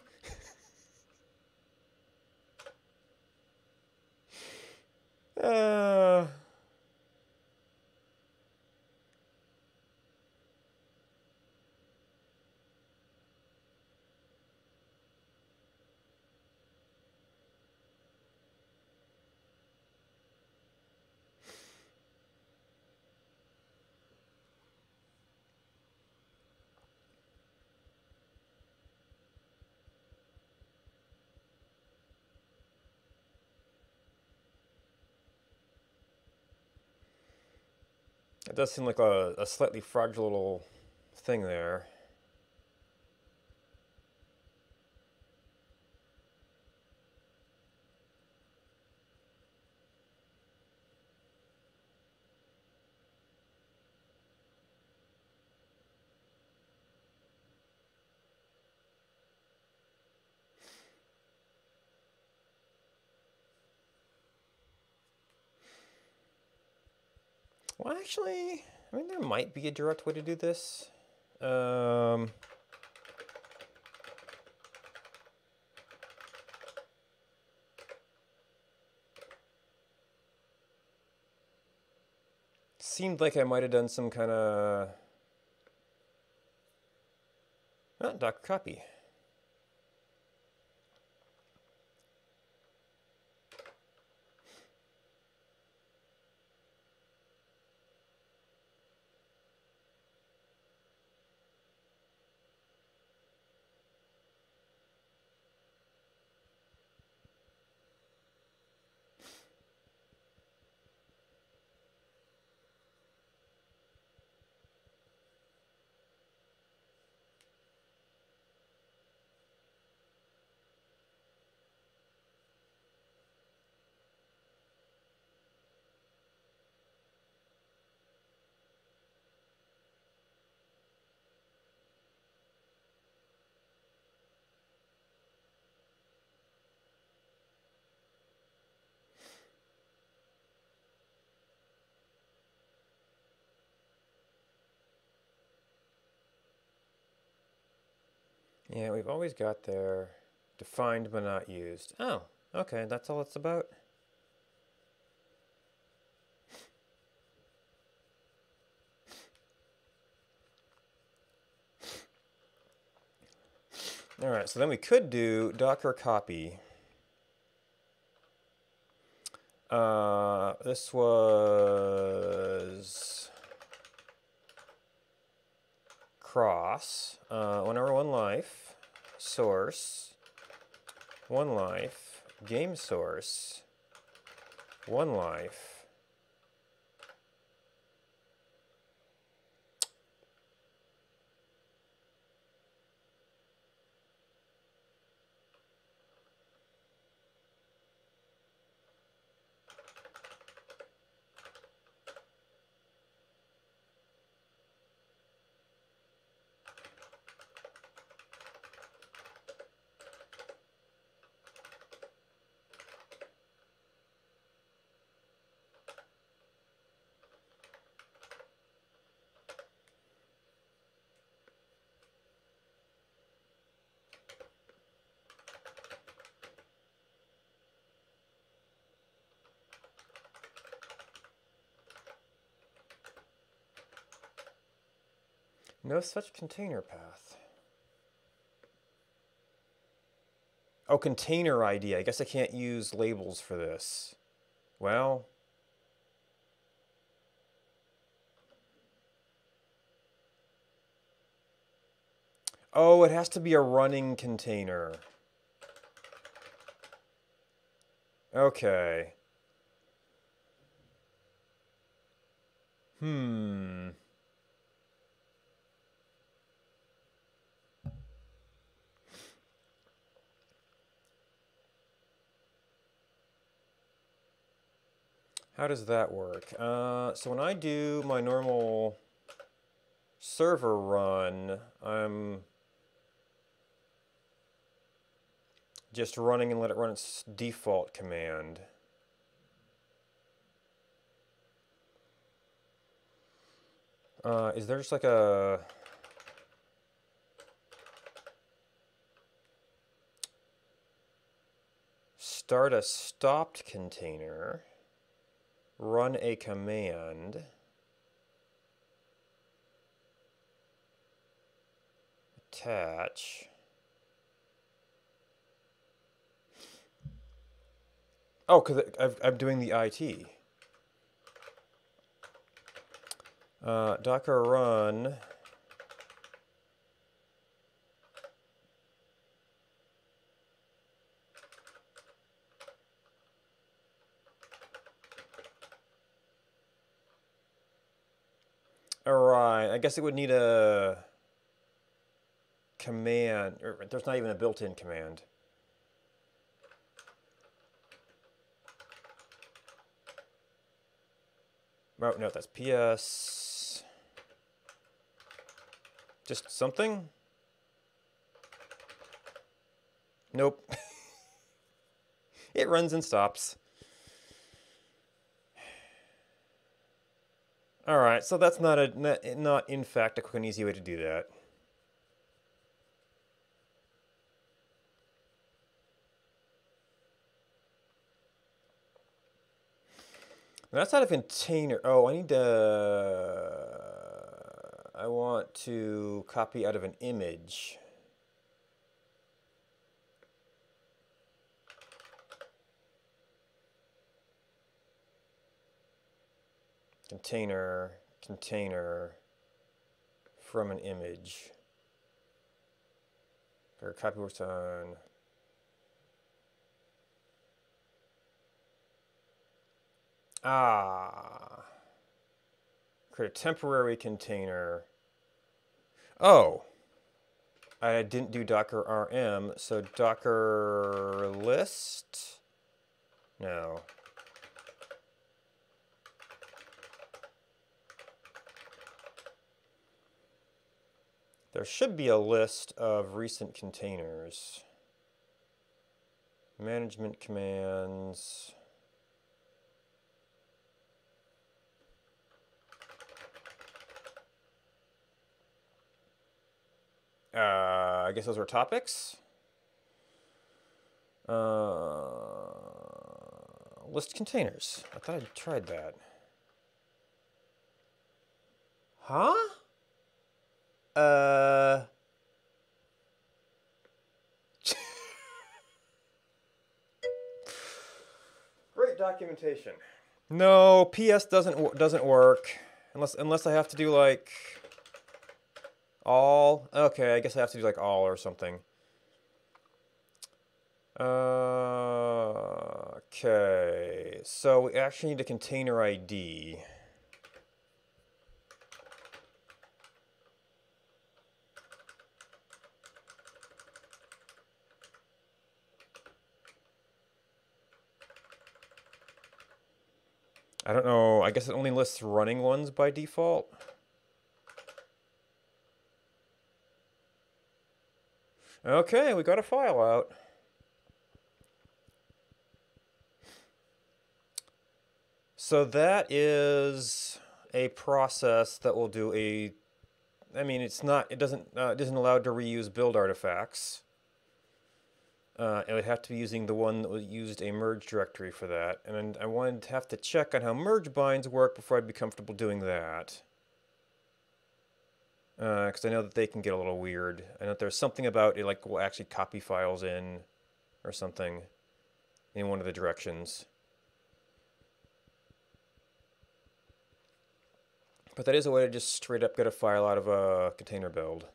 It does seem like a slightly fragile little thing there. Well, actually, I mean, there might be a direct way to do this. Seemed like I might have done some kind of... Docker copy. Yeah, we've always got there defined but not used. Oh, okay, that's all it's about. All right, so then we could do Docker copy. This was cross, whenever 1 life, source, 1 life, game source, 1 life. No such container path. Oh, container ID. I guess I can't use labels for this. Well. Oh, it has to be a running container. Okay. How does that work? So when I do my normal server run, I'm just running and let it run its default command. Is there just like a... start a stopped container, run a command, attach. Oh, because I'm doing the IT. Docker run Alright, I guess it would need a command, or there's not even a built-in command. Oh, no, that's PS. Just something? Nope. It runs and stops. All right, so that's not in fact a quick and easy way to do that. That's not a container. Oh, I want to copy out of an image. Container from an image. Or copy works on. Create a temporary container. Oh, I didn't do Docker RM, so Docker list? No. There should be a list of recent containers. Management commands. I guess those were topics. List containers. I thought I tried that. Huh? Great documentation. No, PS doesn't work unless I have to do like All? Okay, I guess I have to do like all or something. Okay, so we actually need a container ID. I don't know, I guess it only lists running ones by default. Okay, we got a file out. So that is a process that will do a, I mean, it isn't allowed to reuse build artifacts. It would have to be using the one that used a merge directory for that. And I wanted to have to check on how merge binds work before I'd be comfortable doing that. Because I know that they can get a little weird. I know that there's something about it, like, will actually copy files in or something in one of the directions. But that is a way to just straight up get a file out of a container build.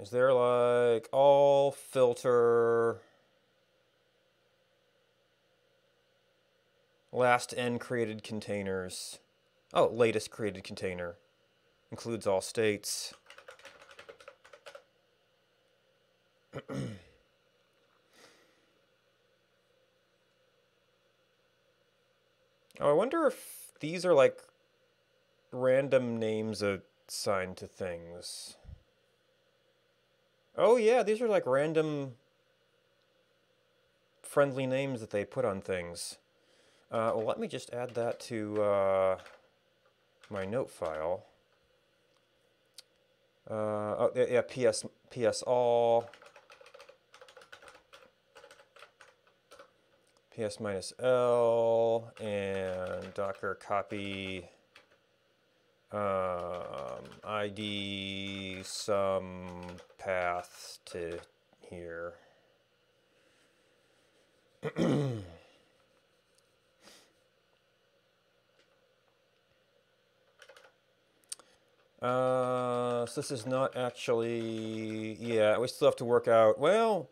Is there like all filter last n created containers? Oh, latest created container includes all states. Oh, I wonder if these are like random names assigned to things. Oh yeah, these are like random friendly names that they put on things. Well, let me just add that to my note file. Oh yeah, ps all, ps minus l, and docker copy id some path to here. So this is not actually, yeah, we still have to work out, well,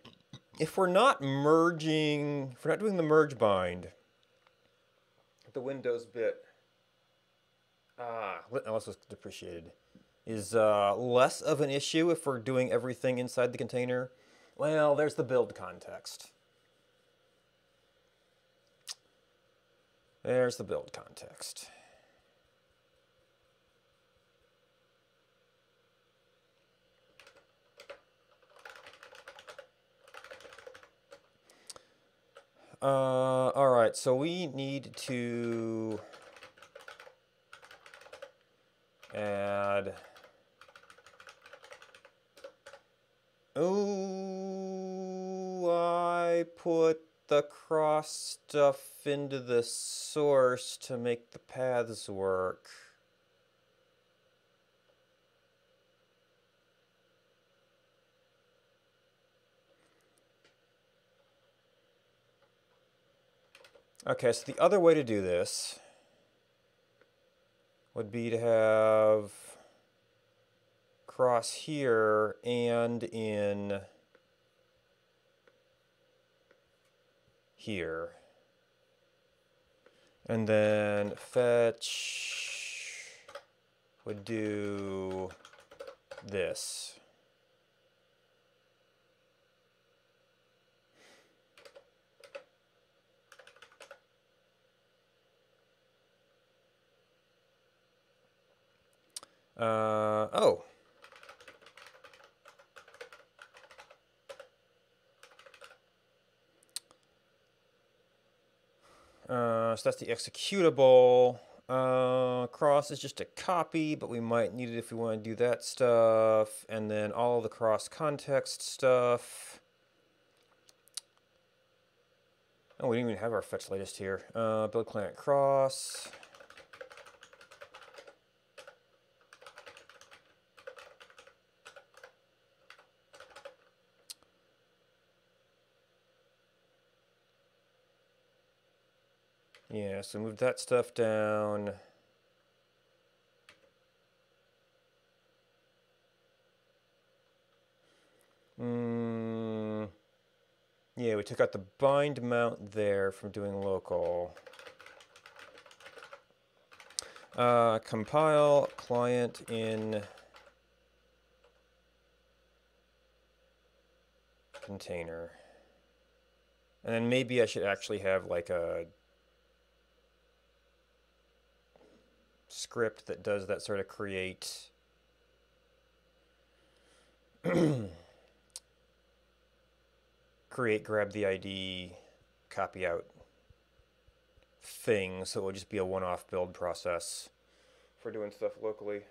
if we're not merging, if we're not doing the merge bind, the Windows bit, unless it's depreciated, is less of an issue if we're doing everything inside the container. Well, there's the build context. There's the build context. All right, so we need to add, oh, I put the cross stuff into the source to make the paths work. Okay, so the other way to do this would be to have cross here and in here. And then fetch would do this. Oh. So that's the executable. Cross is just a copy, but we might need it if we want to do that stuff. And then all of the cross context stuff. Oh, we didn't even have our fetch latest here. Build client cross. Yeah, so move that stuff down. Yeah, we took out the bind mount there from doing local. Compile client in container. And then maybe I should actually have like a script that does that sort of create grab the ID, copy out thing, so it will just be a one-off build process for doing stuff locally.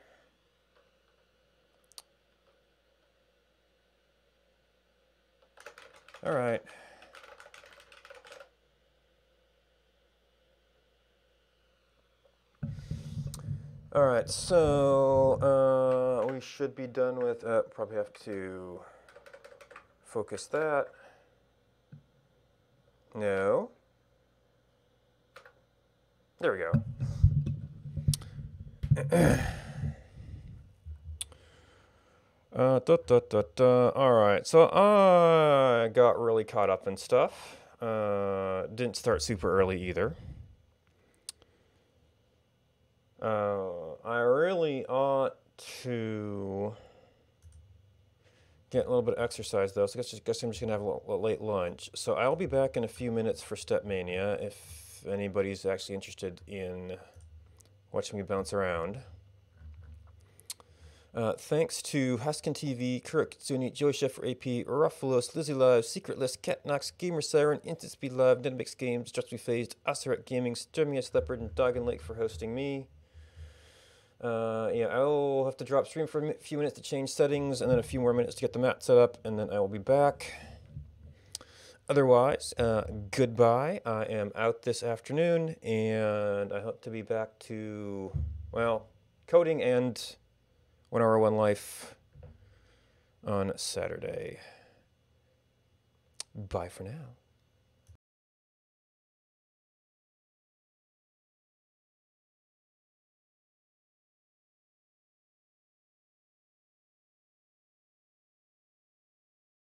All right. All right, so we should be done with, probably have to focus that. No. There we go. All right, so I got really caught up in stuff. Didn't start super early either. I really ought to get a little bit of exercise though, so I guess I'm just gonna have a late lunch. So I'll be back in a few minutes for Step Mania if anybody's actually interested in watching me bounce around. Thanks to Haskin TV, Kirk, Zuni, Joey Chef AP, Ruffalos, Lizzie Live, Secret List, Cat Knox, Gamer Siren, Instant Speed Live, Netmix Games, Just Be Phased, Asaret Gaming, Sturmius Leopard, and Dog and Lake for hosting me. Yeah, I'll have to drop stream for a few minutes to change settings, and then a few more minutes to get the mat set up, and then I will be back. Otherwise, goodbye. I am out this afternoon, and I hope to be back to, well, coding and 1 Hour 1 Life on Saturday. Bye for now.